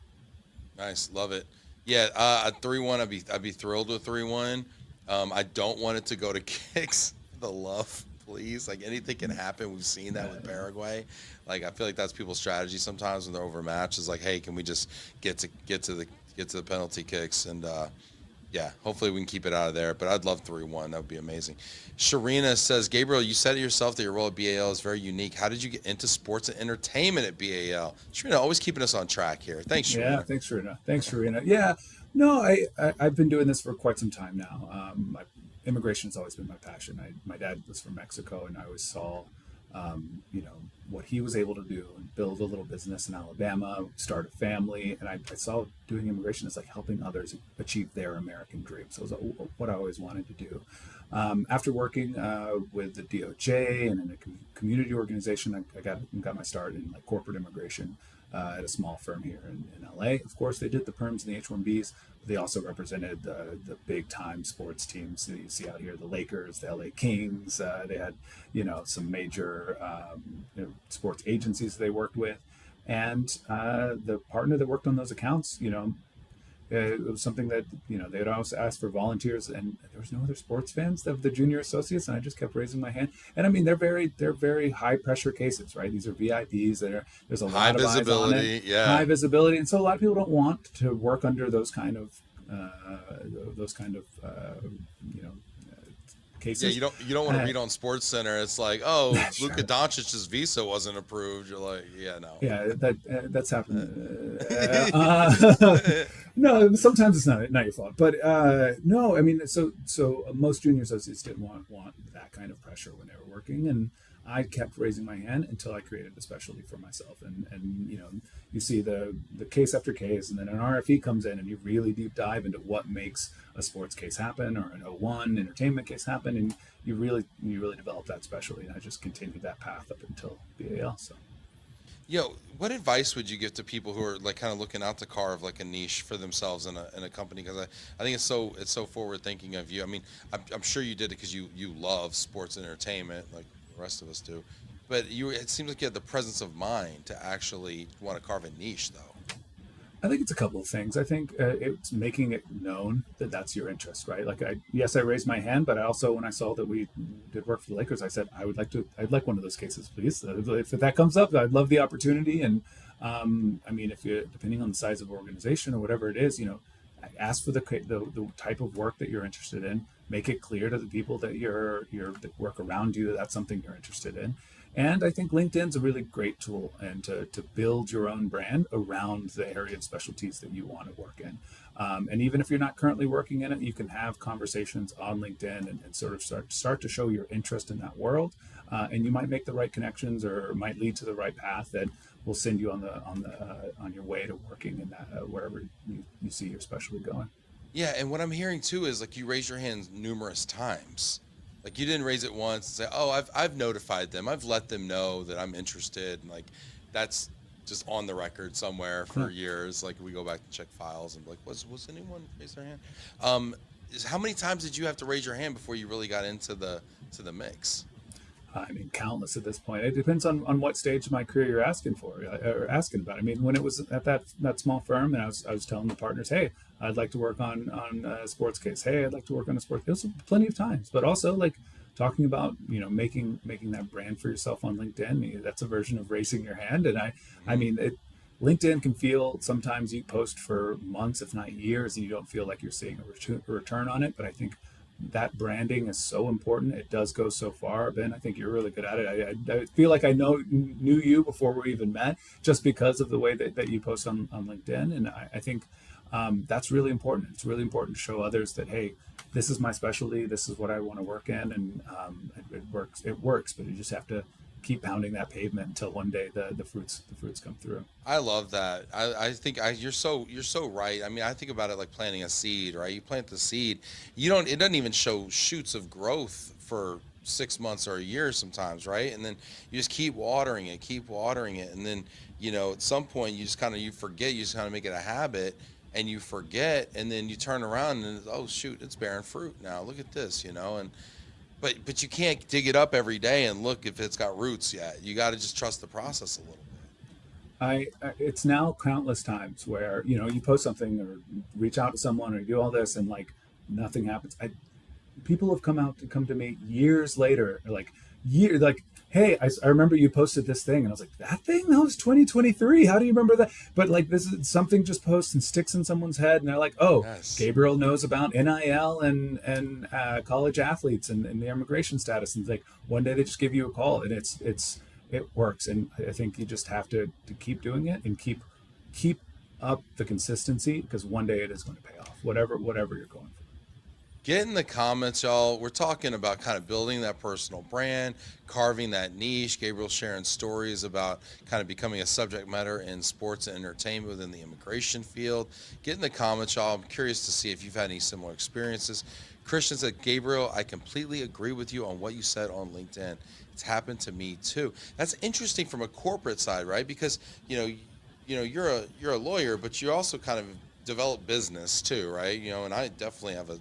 Nice, love it. Yeah, at 3-1, I'd be thrilled with 3-1. I don't want it to go to kicks. The love, please. Like, anything can happen. We've seen that with Paraguay. Like, I feel like that's people's strategy sometimes when they're overmatched. Is like, hey, can we just get to the penalty kicks? And yeah, hopefully we can keep it out of there. But I'd love 3-1. That would be amazing. Sharina says, Gabriel, you said it yourself that your role at BAL is very unique. How did you get into sports and entertainment at BAL? Sharina, always keeping us on track here. Thanks, Sharina. Yeah, thanks, Sharina. Yeah, no, I've been doing this for quite some time now. Immigration has always been my passion. My dad was from Mexico, and I always saw, what he was able to do and build a little business in Alabama, start a family, and I saw doing immigration as like helping others achieve their American dreams. So it was what I always wanted to do. After working with the DOJ and in a community organization, I got my start in like corporate immigration at a small firm here in LA. Of course, they did the perms and the H-1Bs. They also represented the big time sports teams that you see out here, the Lakers, the LA Kings. They had, some major sports agencies they worked with. And the partner that worked on those accounts, it was something that, they would always ask for volunteers, and there was no other sports fans of the junior associates. And I just kept raising my hand. And I mean, they're very high pressure cases, right? These are VIPs there's a lot of visibility, eyes on it, yeah. High visibility. And so a lot of people don't want to work under those kind of cases. Yeah, you don't want to read on Sports Center. It's like, Sure. Luka Doncic's visa wasn't approved. You're like, yeah, no. Yeah, that's happened. No, sometimes it's not your fault. But no, I mean, so most junior associates didn't want that kind of pressure when they were working, and I kept raising my hand until I created a specialty for myself. And you see the case after case, and then an RFE comes in, and you really deep dive into what makes a sports case happen or an O1 entertainment case happen, and you really develop that specialty. And I just continued that path up until BAL. So. What advice would you give to people who are like kind of looking out to carve like a niche for themselves in a company? Because I think it's so forward thinking of you. I mean, I'm sure you did it because you love sports and entertainment like the rest of us do, but it seems like you had the presence of mind to actually want to carve a niche, though. I think it's a couple of things. I think it's making it known that that's your interest, right? Like, I raised my hand, but I also, when I saw that we did work for the Lakers, I said, I'd like one of those cases, please. If that comes up, I'd love the opportunity. And I mean, depending on the size of organization or whatever it is, ask for the type of work that you're interested in. Make it clear to the people that that work around you that that's something you're interested in. And I think LinkedIn's a really great tool, and to build your own brand around the area of specialties that you want to work in. And even if you're not currently working in it, you can have conversations on LinkedIn and sort of start to show your interest in that world. And you might make the right connections, or might lead to the right path that will send you on your way to working in that wherever you see your specialty going. Yeah, and what I'm hearing too is like you raise your hands numerous times. Like, you didn't raise it once and say, I've notified them. I've let them know that I'm interested. And like, that's just on the record somewhere for years. Like, we go back and check files and be like, was anyone raise their hand? How many times did you have to raise your hand before you really got into the mix? I mean, countless at this point. It depends on what stage of my career you're asking for or asking about. I mean, when it was at that small firm, and I was telling the partners, hey, I'd like to work on a sports case. Hey, I'd like to work on a sports. It was plenty of times, but also like talking about making that brand for yourself on LinkedIn. That's a version of raising your hand, and I mean it. LinkedIn can feel sometimes you post for months, if not years, and you don't feel like you're seeing a return on it. But I think that branding is so important. It does go so far. Ben, I think you're really good at it. I feel like I knew you before we even met, just because of the way that you post on LinkedIn. And I think that's really important. It's really important to show others that, hey, this is my specialty. This is what I want to work in. And it works. It works, but you just have to keep pounding that pavement until one day the fruits come through. I love that. I think you're so right. I mean, I think about it like planting a seed, right? You plant the seed, it doesn't even show shoots of growth for 6 months or a year sometimes, right? And then you just keep watering it, and then at some point you forget, you just kind of make it a habit, and you forget, and then you turn around and oh shoot, it's bearing fruit now. Look at this, and but you can't dig it up every day and look if it's got roots yet. You got to just trust the process a little bit. It's now countless times where you post something or reach out to someone or you do all this and like nothing happens. People have come to me years later, like hey, I remember you posted this thing, and I was like, that thing, that was 2023. How do you remember that? But like, this is something just posts and sticks in someone's head, and they're like, oh, yes. Gabriel knows about NIL and college athletes and the immigration status, and like one day they just give you a call, and it works. And I think you just have to keep doing it and keep up the consistency, because one day it is going to pay off, whatever you're going for. Get in the comments, y'all. We're talking about kind of building that personal brand, carving that niche. Gabriel sharing stories about kind of becoming a subject matter in sports and entertainment within the immigration field. Get in the comments, y'all. I'm curious to see if you've had any similar experiences. Christian said, Gabriel, I completely agree with you on what you said on LinkedIn. It's happened to me too. That's interesting from a corporate side, right? Because you're a lawyer, but you also kind of develop business too, right? And I definitely have a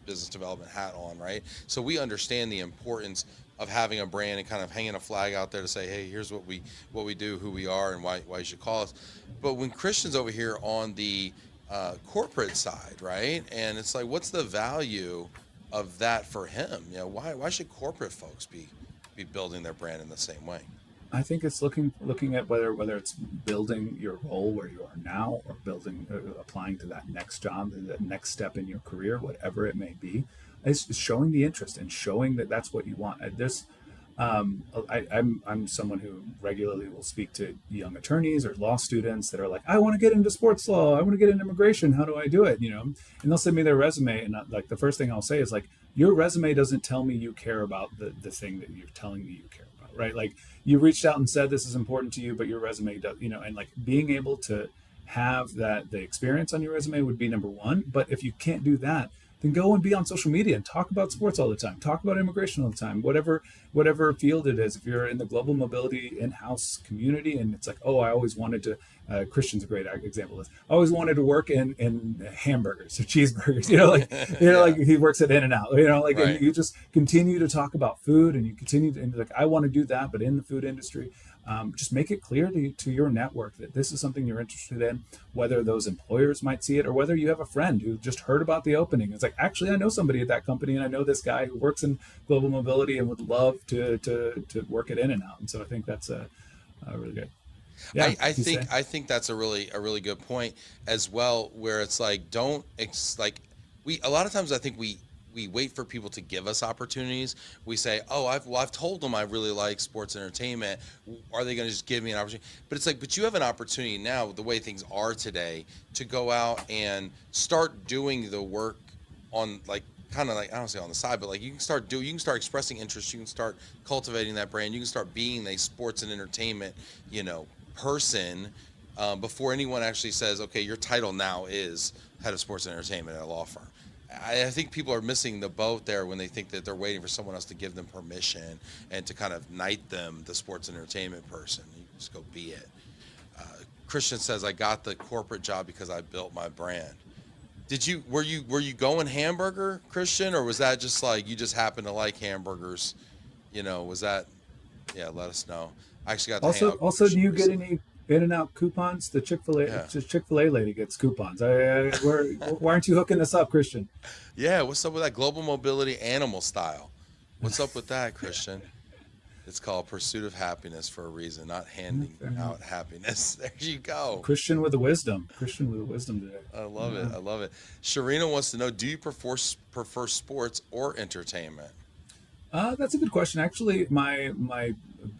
business development hat on, right? So we understand the importance of having a brand and kind of hanging a flag out there to say, hey, here's what we do, who we are, and why you should call us. But when Christian's over here on the corporate side, right? And it's like, what's the value of that for him? Why should corporate folks be building their brand in the same way? I think it's looking at whether it's building your role where you are now, or building applying to that next job, that next step in your career, whatever it may be. It's showing the interest and showing that that's what you want. I'm someone who regularly will speak to young attorneys or law students that are like, I want to get into sports law, I want to get into immigration, how do I do it? And they'll send me their resume, and like the first thing I'll say is like, your resume doesn't tell me you care about the thing that you're telling me you care about, right? Like, you reached out and said this is important to you, but your resume does, and like being able to have the experience on your resume would be number one. But if you can't do that, then go and be on social media and talk about sports all the time, talk about immigration all the time, whatever field it is. If you're in the global mobility in-house community, and it's like, oh, I always wanted to, Christian's a great example of this. I always wanted to work in hamburgers or cheeseburgers, like he works at In-N-Out, right. And you just continue to talk about food, and you continue to, and like, I want to do that, but in the food industry. Just make it clear to your network that this is something you're interested in, whether those employers might see it, or whether you have a friend who just heard about the opening. It's like, actually, I know somebody at that company, and I know this guy who works in global mobility and would love to work at In-N-Out. And so I think that's really good. Yeah, I think that's a really good point as well, where it's like, a lot of times I think we wait for people to give us opportunities. We say, oh, I've told them I really like sports entertainment. Are they going to just give me an opportunity? But it's like, but you have an opportunity now, the way things are today, to go out and start doing the work on, like, kind of like, I don't say on the side, but like you can start expressing interest. You can start cultivating that brand. You can start being a sports and entertainment, person, before anyone actually says, okay, your title now is head of sports and entertainment at a law firm. I think people are missing the boat there when they think that they're waiting for someone else to give them permission and to kind of knight them the sports entertainment person. You just go be it. Christian says, I got the corporate job because I built my brand. Were you going hamburger, Christian, or was that just like you just happened to like hamburgers? Was that Yeah, let us know. I actually got to hang Also, out with also, do Christian you get recently. any In-N-Out coupons? The Yeah. Chick-fil-A lady gets coupons. Why aren't you hooking us up, Christian? Yeah, what's up with that global mobility animal style? What's up with that, Christian? It's called pursuit of happiness for a reason, not Yeah, handing fair enough. out happiness. There you go. Christian with the wisdom. Christian with the wisdom today. I love it. Yeah. I love it. Sharina wants to know, do you prefer sports or entertainment? That's a good question. Actually, my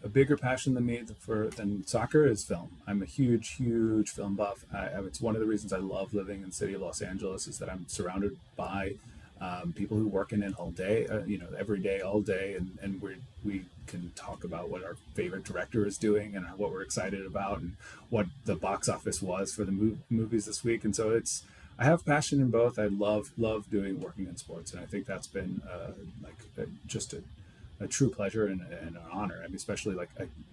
a bigger passion than me than soccer is film. I'm a huge film buff. It's one of the reasons I love living in the city of Los Angeles is that I'm surrounded by people who work in it all day, every day, all day, and we can talk about what our favorite director is doing and what we're excited about and what the box office was for the movies this week. And so I have passion in both. I love doing working in sports, and I think that's been just a true pleasure and an honor. I mean, especially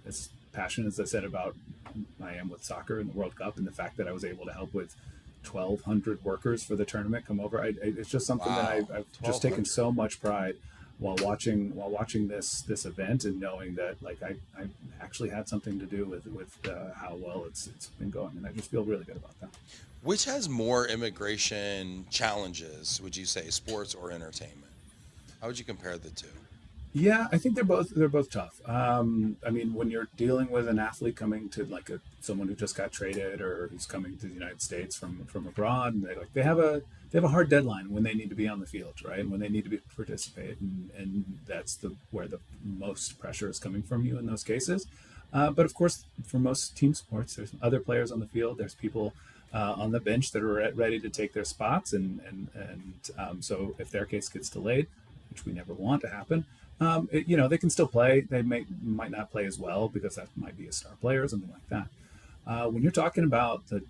as passionate as I said about I am with soccer and the World Cup, and the fact that I was able to help with 1,200 workers for the tournament come over. It's just something that Wow, I've just taken 1,200. so much pride while watching this event and knowing that I actually had something to do with how well it's been going, and I just feel really good about that. Which has more immigration challenges, would you say, sports or entertainment? How would you compare the two? Yeah, I think they're both tough. I mean, when you're dealing with an athlete coming to someone who just got traded or who's coming to the United States from abroad, and they have a hard deadline when they need to be on the field, right? And when they need to participate, and that's where the most pressure is coming from you in those cases. But of course, for most team sports, there's other players on the field. There's people on the bench that are ready to take their spots, and so if their case gets delayed, which we never want to happen, they can still play. They might not play as well because that might be a star player or something like that. When you're talking about the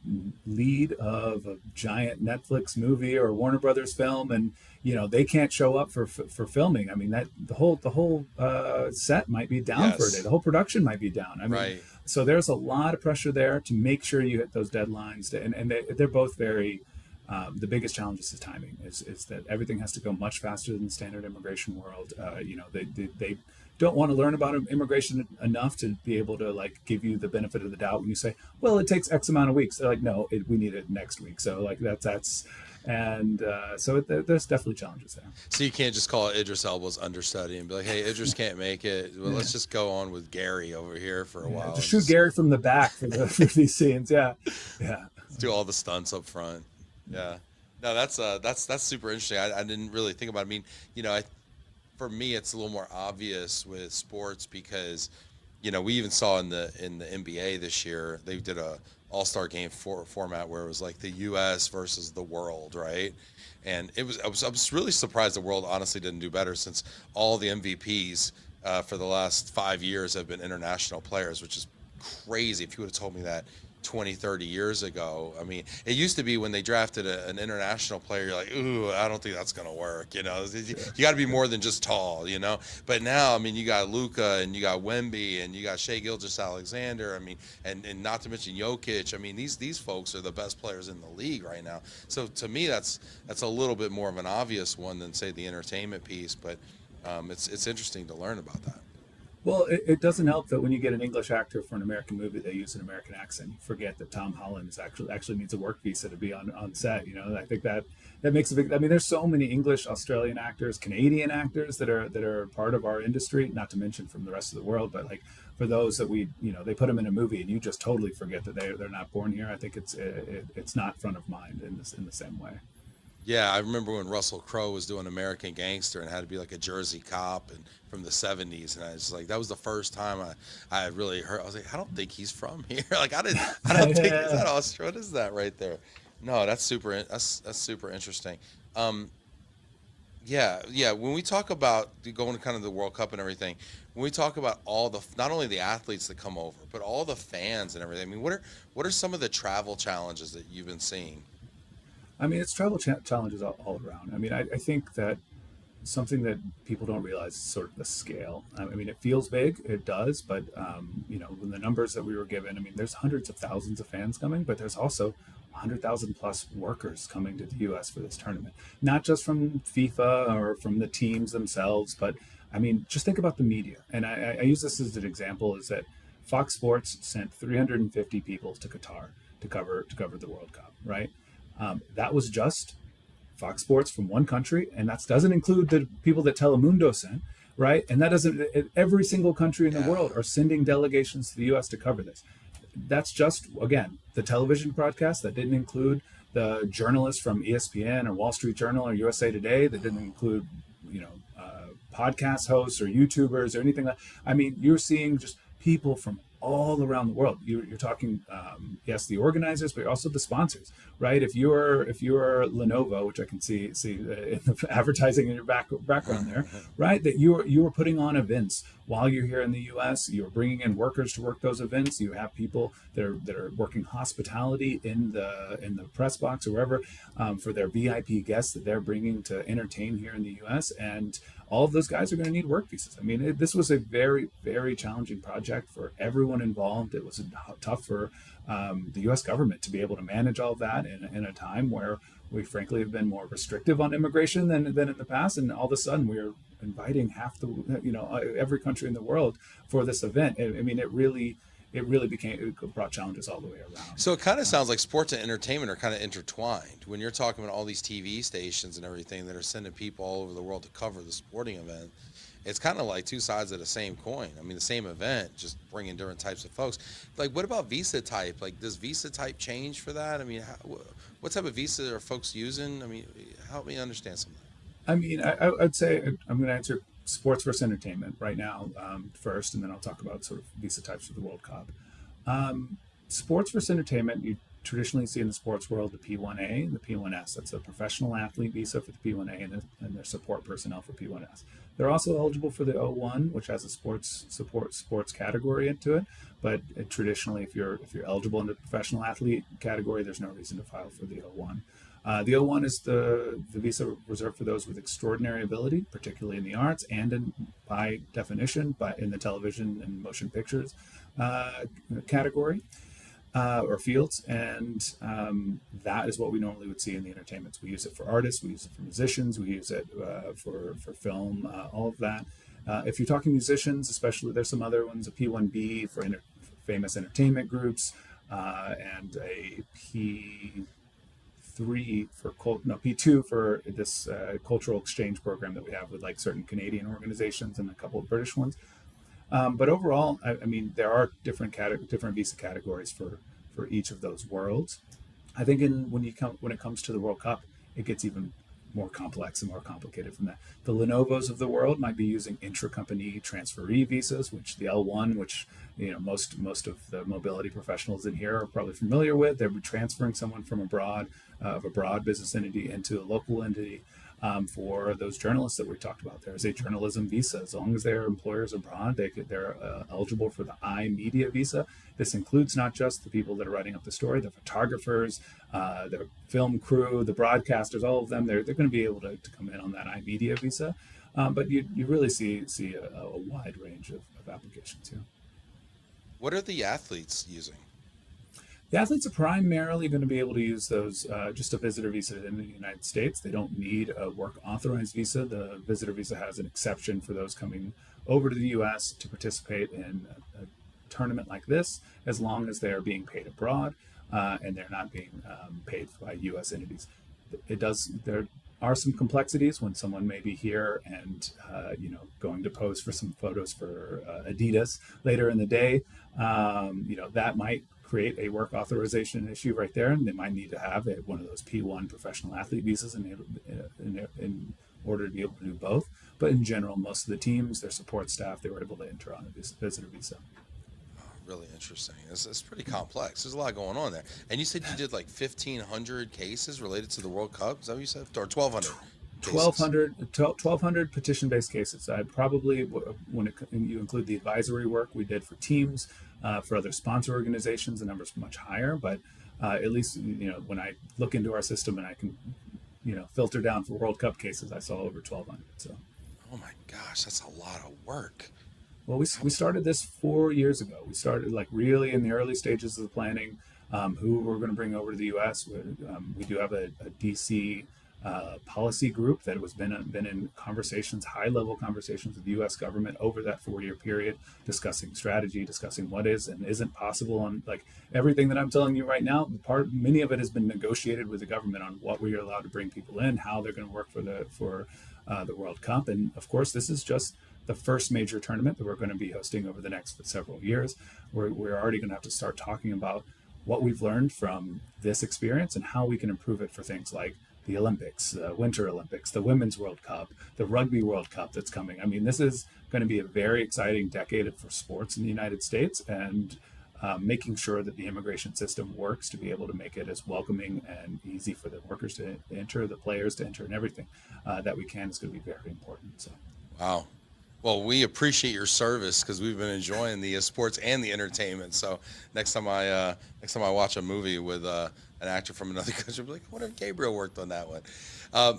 lead of a giant Netflix movie or Warner Brothers film, and they can't show up for filming, I mean that the whole set might be down for a day. Yes, The whole production might be down. I mean, right. so there's a lot of pressure there to make sure you hit those deadlines, and they're both very. The biggest challenge is timing. Is that everything has to go much faster than the standard immigration world. They don't want to learn about immigration enough to be able to give you the benefit of the doubt when you say, well, it takes X amount of weeks. They're like, no, we need it next week. So that's and so there's definitely challenges there. So you can't just call Idris Elba's understudy and be like, "Hey, Idris can't make it. Well, Yeah, let's just go on with Gary over here for a yeah. while Just and shoot just Gary from the back for these scenes. Yeah, yeah. do all the stunts up front." Yeah. No, that's super interesting. I didn't really think about it. I mean, for me, it's a little more obvious with sports because, we even saw in the NBA this year they did a All-Star game format where it was like the U.S. versus the world, right? And I was really surprised the world honestly didn't do better since all the MVPs for the last 5 years have been international players, which is crazy. If you would have told me that 20, 30 years ago, I mean, it used to be when they drafted an international player, you're like, ooh, I don't think that's going to work. You Sure. got to be more than just tall. But now, I mean, you got Luca and you got Wemby and you got Shea Gilgeous-Alexander. I mean, and not to mention Jokic. I mean, these folks are the best players in the league right now. So to me, that's a little bit more of an obvious one than say the entertainment piece. But it's interesting to learn about that. Well, it doesn't help that when you get an English actor for an American movie, they use an American accent. You forget that Tom Holland is actually needs a work visa to be on set. I think that makes a big. I mean, there's so many English, Australian actors, Canadian actors that are part of our industry. Not to mention from the rest of the world, but for those that they put them in a movie and you just totally forget that they're not born here. I think it's not front of mind in the same way. Yeah, I remember when Russell Crowe was doing American Gangster and had to be like a Jersey cop and from the '70s, and I was like, that was the first time I really heard. I was like, I don't think he's from here. Like I don't think is that Australia. What is that right there? No, that's super interesting. Um, yeah, yeah. When we talk about going to kind of the World Cup and everything, when we talk about all the not only the athletes that come over, but all the fans and everything. I mean, what are some of the travel challenges that you've been seeing? I mean, it's travel challenges all around. I mean, I think that something that people don't realize is sort of the scale. I mean, it feels big, it does, but when the numbers that we were given, I mean, there's hundreds of thousands of fans coming, but there's also 100,000 plus workers coming to the U.S. for this tournament, not just from FIFA or from the teams themselves, but I mean, just think about the media. And I use this as an example is that Fox Sports sent 350 people to Qatar to cover the World Cup, right? That was just Fox Sports from one country, and that doesn't include the people that Telemundo sent, right? And that doesn't. Every single country in the world are sending delegations to the U.S. to cover this. That's just again the television broadcast. That didn't include the journalists from ESPN or Wall Street Journal or USA Today. That didn't include, podcast hosts or YouTubers or anything like. I mean, you're seeing just people from all around the world. You're talking, yes, the organizers, but also the sponsors, right? If you're Lenovo, which I can see in the advertising in your background there, right? That you are putting on events while you're here in the U.S. You're bringing in workers to work those events. You have people that are working hospitality in the press box or wherever for their VIP guests that they're bringing to entertain here in the U.S. and all of those guys are going to need work visas. I mean, this was a very, very challenging project for everyone involved. It was tough for the U.S. government to be able to manage all of that in a time where we frankly have been more restrictive on immigration than in the past. And all of a sudden we're inviting half every country in the world for this event. I mean, it brought challenges all the way around. So it kind of sounds like sports and entertainment are kind of intertwined. When you're talking about all these TV stations and everything that are sending people all over the world to cover the sporting event, it's kind of like two sides of the same coin. I mean, the same event, just bringing different types of folks. Like, what about visa type? Like, does visa type change for that? I mean, what type of visa are folks using? I mean, help me understand some of that. I mean, I'd say I'm going to answer sports versus entertainment right now first, and then I'll talk about sort of visa types for the World Cup. Sports versus entertainment, you traditionally see in the sports world the P1A and the P1S. That's a professional athlete visa for the P1A and their support personnel for P1S. They're also eligible for the O1, which has a sports category into it. But traditionally, if you're eligible in the professional athlete category, there's no reason to file for the O1. The O1 is the visa reserved for those with extraordinary ability, particularly in the arts and by definition, in the television and motion pictures category or fields. And that is what we normally would see in the entertainments. We use it for artists, we use it for musicians, we use it for film, all of that. If you're talking musicians, especially, there's some other ones, a P1B for famous entertainment groups, and a P2 for this cultural exchange program that we have with like certain Canadian organizations and a couple of British ones. But overall, I mean, there are different visa categories for each of those worlds. I think when it comes to the World Cup, it gets even more complex and more complicated from that. The Lenovos of the world might be using intra-company transferee visas, which the L1, which most of the mobility professionals in here are probably familiar with. They're transferring someone from abroad, of a broad business entity into a local entity. For those journalists that we talked about, there's a journalism visa. As long as their employers abroad, they're eligible for the iMedia visa. This includes not just the people that are writing up the story, the photographers, the film crew, the broadcasters, all of them. They're going to be able to come in on that iMedia visa. But you really see a wide range of applications here. What are the athletes using? The athletes are primarily going to be able to use those just a visitor visa in the United States. They don't need a work authorized visa. The visitor visa has an exception for those coming over to the U.S. to participate in a tournament like this, as long as they are being paid abroad and they're not being paid by U.S. entities. There are some complexities when someone may be here and going to pose for some photos for Adidas later in the day. That might create a work authorization issue right there, and they might need to have one of those P1 professional athlete visas in order to be able to do both. But in general, most of the teams, their support staff, they were able to enter on a visitor visa. Really interesting. It's pretty complex. There's a lot going on there. And you said you did like 1,500 cases related to the World Cup. Is that what you said? Or 1,200? 1,200 petition-based cases. I probably, when you include the advisory work we did for teams, for other sponsor organizations, the number's much higher. But at least when I look into our system and I can filter down for World Cup cases, I saw over 1,200. So. Oh my gosh, that's a lot of work. Well, we started this 4 years ago. We started like really in the early stages of the planning. Who we're going to bring over to the U.S. We do have a DC policy group that was been in conversations, high-level conversations with the U.S. government over that 4-year period, discussing strategy, discussing what is and isn't possible. And like everything that I'm telling you right now, many of it has been negotiated with the government on what we are allowed to bring people in, how they're going to work for the World Cup. And of course, this is just the first major tournament that we're going to be hosting over the next several years. We're already going to have to start talking about what we've learned from this experience and how we can improve it for things like the Olympics, the Winter Olympics, the Women's World Cup, the Rugby World Cup that's coming. I mean, this is going to be a very exciting decade for sports in the United States, and making sure that the immigration system works to be able to make it as welcoming and easy for the workers to enter, the players to enter, and everything that we can is going to be very important. So, wow. Well, we appreciate your service because we've been enjoying the sports and the entertainment. So next time I watch a movie with an actor from another country, I'll be like, what if Gabriel worked on that one?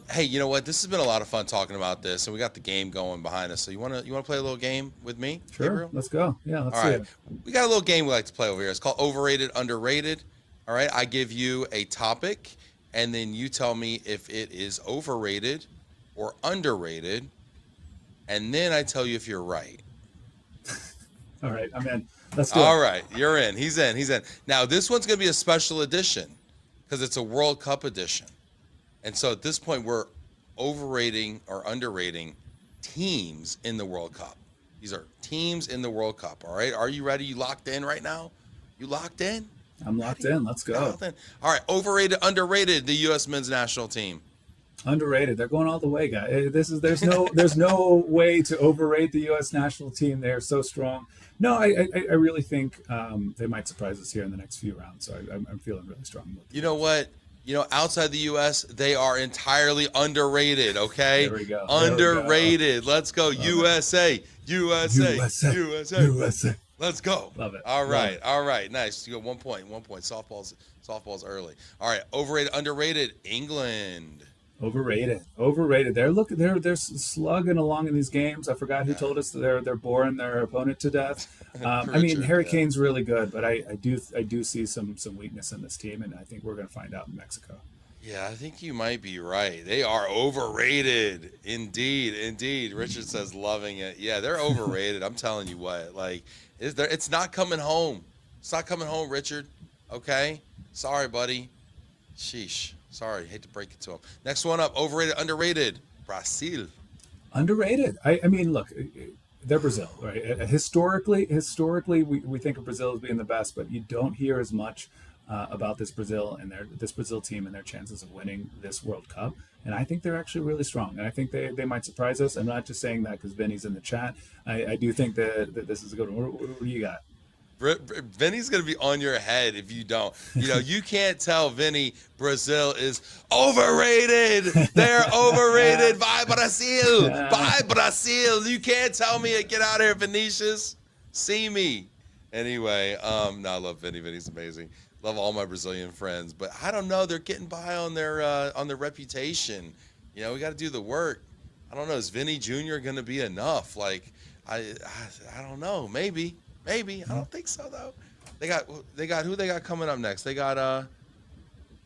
Hey, you know what? This has been a lot of fun talking about this, and we got the game going behind us. So you wanna play a little game with me, sure, Gabriel? Let's go. Yeah, let's All see right. it. We got a little game we like to play over here. It's called Overrated, Underrated. All right. I give you a topic, and then you tell me if it is overrated or underrated. And then I tell you if you're right. All right, I'm in. Let's do it. All right, you're in. He's in. He's in. Now, this one's going to be a special edition because it's a World Cup edition. And so at this point, we're overrating or underrating teams in the World Cup. These are teams in the World Cup, all right? Are you ready? You locked in right now? You locked in? I'm locked in. Let's go. All right, overrated, underrated, the U.S. men's national team. Underrated. They're going all the way, guys. There's no way to overrate the U.S. national team. They're so strong. No, I really think they might surprise us here in the next few rounds. So I'm feeling really strong. You know what? You know, outside the U.S., they are entirely underrated. Okay, there we go. Underrated. Let's go, USA, USA, USA, USA, USA. Let's go. Love it. All right, all right, nice. You got 1 point. 1 point. Softball's early. All right, overrated, underrated. England. Overrated. They're slugging along in these games. I forgot who told us that they're boring their opponent to death. I mean, Harry Kane's really good, but I do see some weakness in this team, and I think we're going to find out in Mexico. Yeah, I think you might be right. They are overrated. Indeed. Richard says loving it. Yeah, they're overrated. I'm telling you what. Like, it's not coming home. It's not coming home, Richard. Okay? Sorry, buddy. Sheesh. Sorry, hate to break it to him. Next one up, overrated, underrated, Brazil. Underrated. I mean, look, they're Brazil, right? Historically, we think of Brazil as being the best, but you don't hear as much about this Brazil team and their chances of winning this World Cup. And I think they're actually really strong. And I think they might surprise us. I'm not just saying that because Vinny's in the chat. I do think that this is a good one. What do you got? Vinny's going to be on your head if you don't. You know, you can't tell Vinny Brazil is overrated. They're overrated. Bye, Brazil. Bye, Brazil. You can't tell me it. Get out of here, Vinicius. See me. Anyway, no, I love Vinny. Vinny's amazing. Love all my Brazilian friends. But I don't know. They're getting by on their reputation. You know, we got to do the work. I don't know. Is Vinny Jr. going to be enough? Like, I don't know. Maybe. I don't think so though. They got who they got coming up next. They got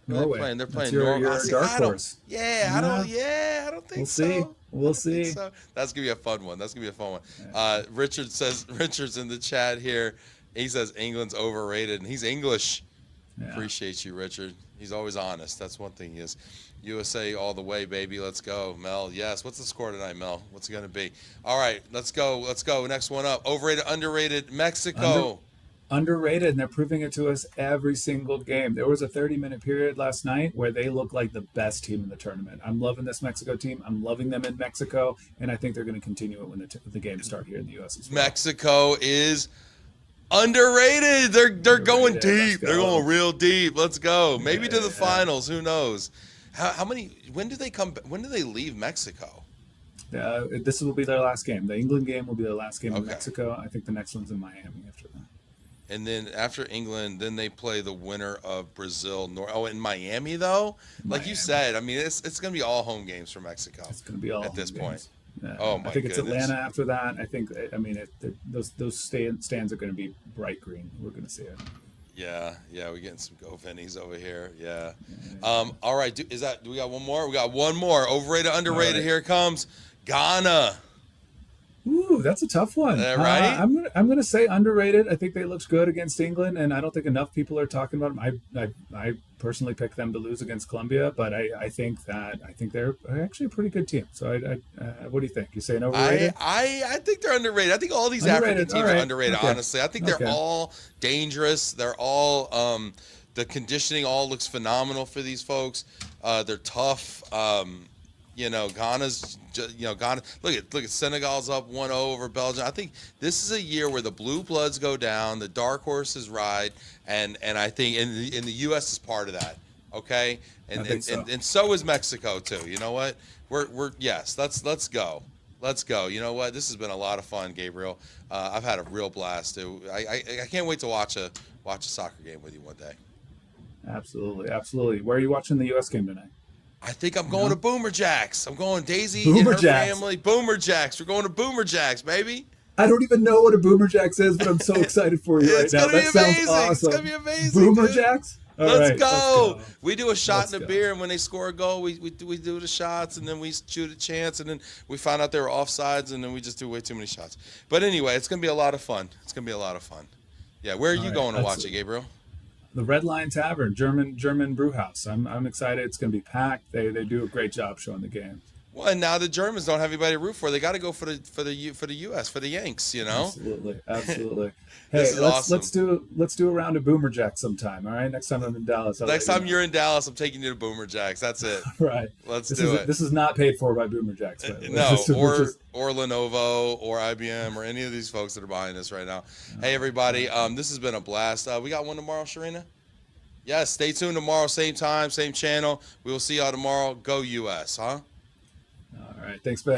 Norway. They're playing Norway. Norway. Dark horse. I don't think so. We'll see. So. That's gonna be a fun one. Richard's in the chat here. He says England's overrated, and he's English. Yeah. Appreciate you, Richard. He's always honest. That's one thing he is. USA all the way, baby. Let's go, Mel. Yes. What's the score tonight, Mel? What's it going to be? All right. Let's go. Next one up. Overrated, underrated. Mexico. Underrated, and they're proving it to us every single game. There was a 30-minute period last night where they looked like the best team in the tournament. I'm loving this Mexico team. I'm loving them in Mexico, and I think they're going to continue it when the games start here in the U.S. as well. Mexico is underrated. They're going deep. They're going real deep. Let's go. Maybe to the finals. Who knows? How many? When do they come? When do they leave Mexico? This will be their last game. The England game will be their last game in Mexico. I think the next one's in Miami after that. And then after England, then they play the winner of Brazil. In Miami though, like you said, I mean, it's going to be all home games for Mexico. It's going to be all at this point. Yeah. Oh my! I think it's Atlanta after that. I think. I mean, those stands are going to be bright green. We're going to see it. Yeah, we're getting some go pennies over here. Yeah. All right. Do we got one more? We got one more. Overrated, underrated. right. Here it comes. Ghana. Ooh, that's a tough one. Right? I'm gonna say underrated. I think they looked good against England, and I don't think enough people are talking about them. I personally picked them to lose against Colombia, but I think they're actually a pretty good team. So what do you think? You saying overrated? I think they're underrated. I think all these Underrated. African All teams are right. underrated. Okay. Honestly, I think they're Okay. all dangerous. They're all the conditioning all looks phenomenal for these folks. They're tough. Ghana's. Ghana. Look at Senegal's up 1-0 over Belgium. I think this is a year where the blue bloods go down, the dark horses ride, and I think in the U.S. is part of that. Okay, and so is Mexico too. You know what? Yes. Let's go. Let's go. You know what? This has been a lot of fun, Gabriel. I've had a real blast, dude. I can't wait to watch a soccer game with you one day. Absolutely, absolutely. Where are you watching the U.S. game tonight? I think I'm going to Boomer Jacks. I'm going Daisy Boomer and her Jacks. family. Boomer Jacks. We're going to Boomer Jacks, baby. I don't even know what a Boomer Jacks is, but I'm so excited for you right now. That sounds awesome. It's gonna be amazing. Boomer dude. Jacks. All Let's right, go. We do a shot Let's and a go. beer, and when they score a goal, we do the shots, and then we shoot a chance, and then we find out they were offsides, and then we just do way too many shots. But anyway, it's gonna be a lot of fun. Yeah, where are you going to watch it, Gabriel? The Red Lion Tavern, German brew house. I'm excited. It's going to be packed. They do a great job showing the game. Well, and now the Germans don't have anybody to root for. They got to go for the U.S. for the Yanks. You know. Absolutely. This Hey, is awesome. let's do a round of Boomer Jacks sometime. All right, next time I'm in Dallas. Next time you're in Dallas, I'm taking you to Boomer Jacks. That's it. Right. Let's do it. This is not paid for by Boomer Jacks. No, or Lenovo or IBM or any of these folks that are buying this right now. Hey, everybody, this has been a blast. We got one tomorrow, Sharina? Yes, stay tuned tomorrow, same time, same channel. We will see y'all tomorrow. Go U.S., huh? All right. Thanks, Ben.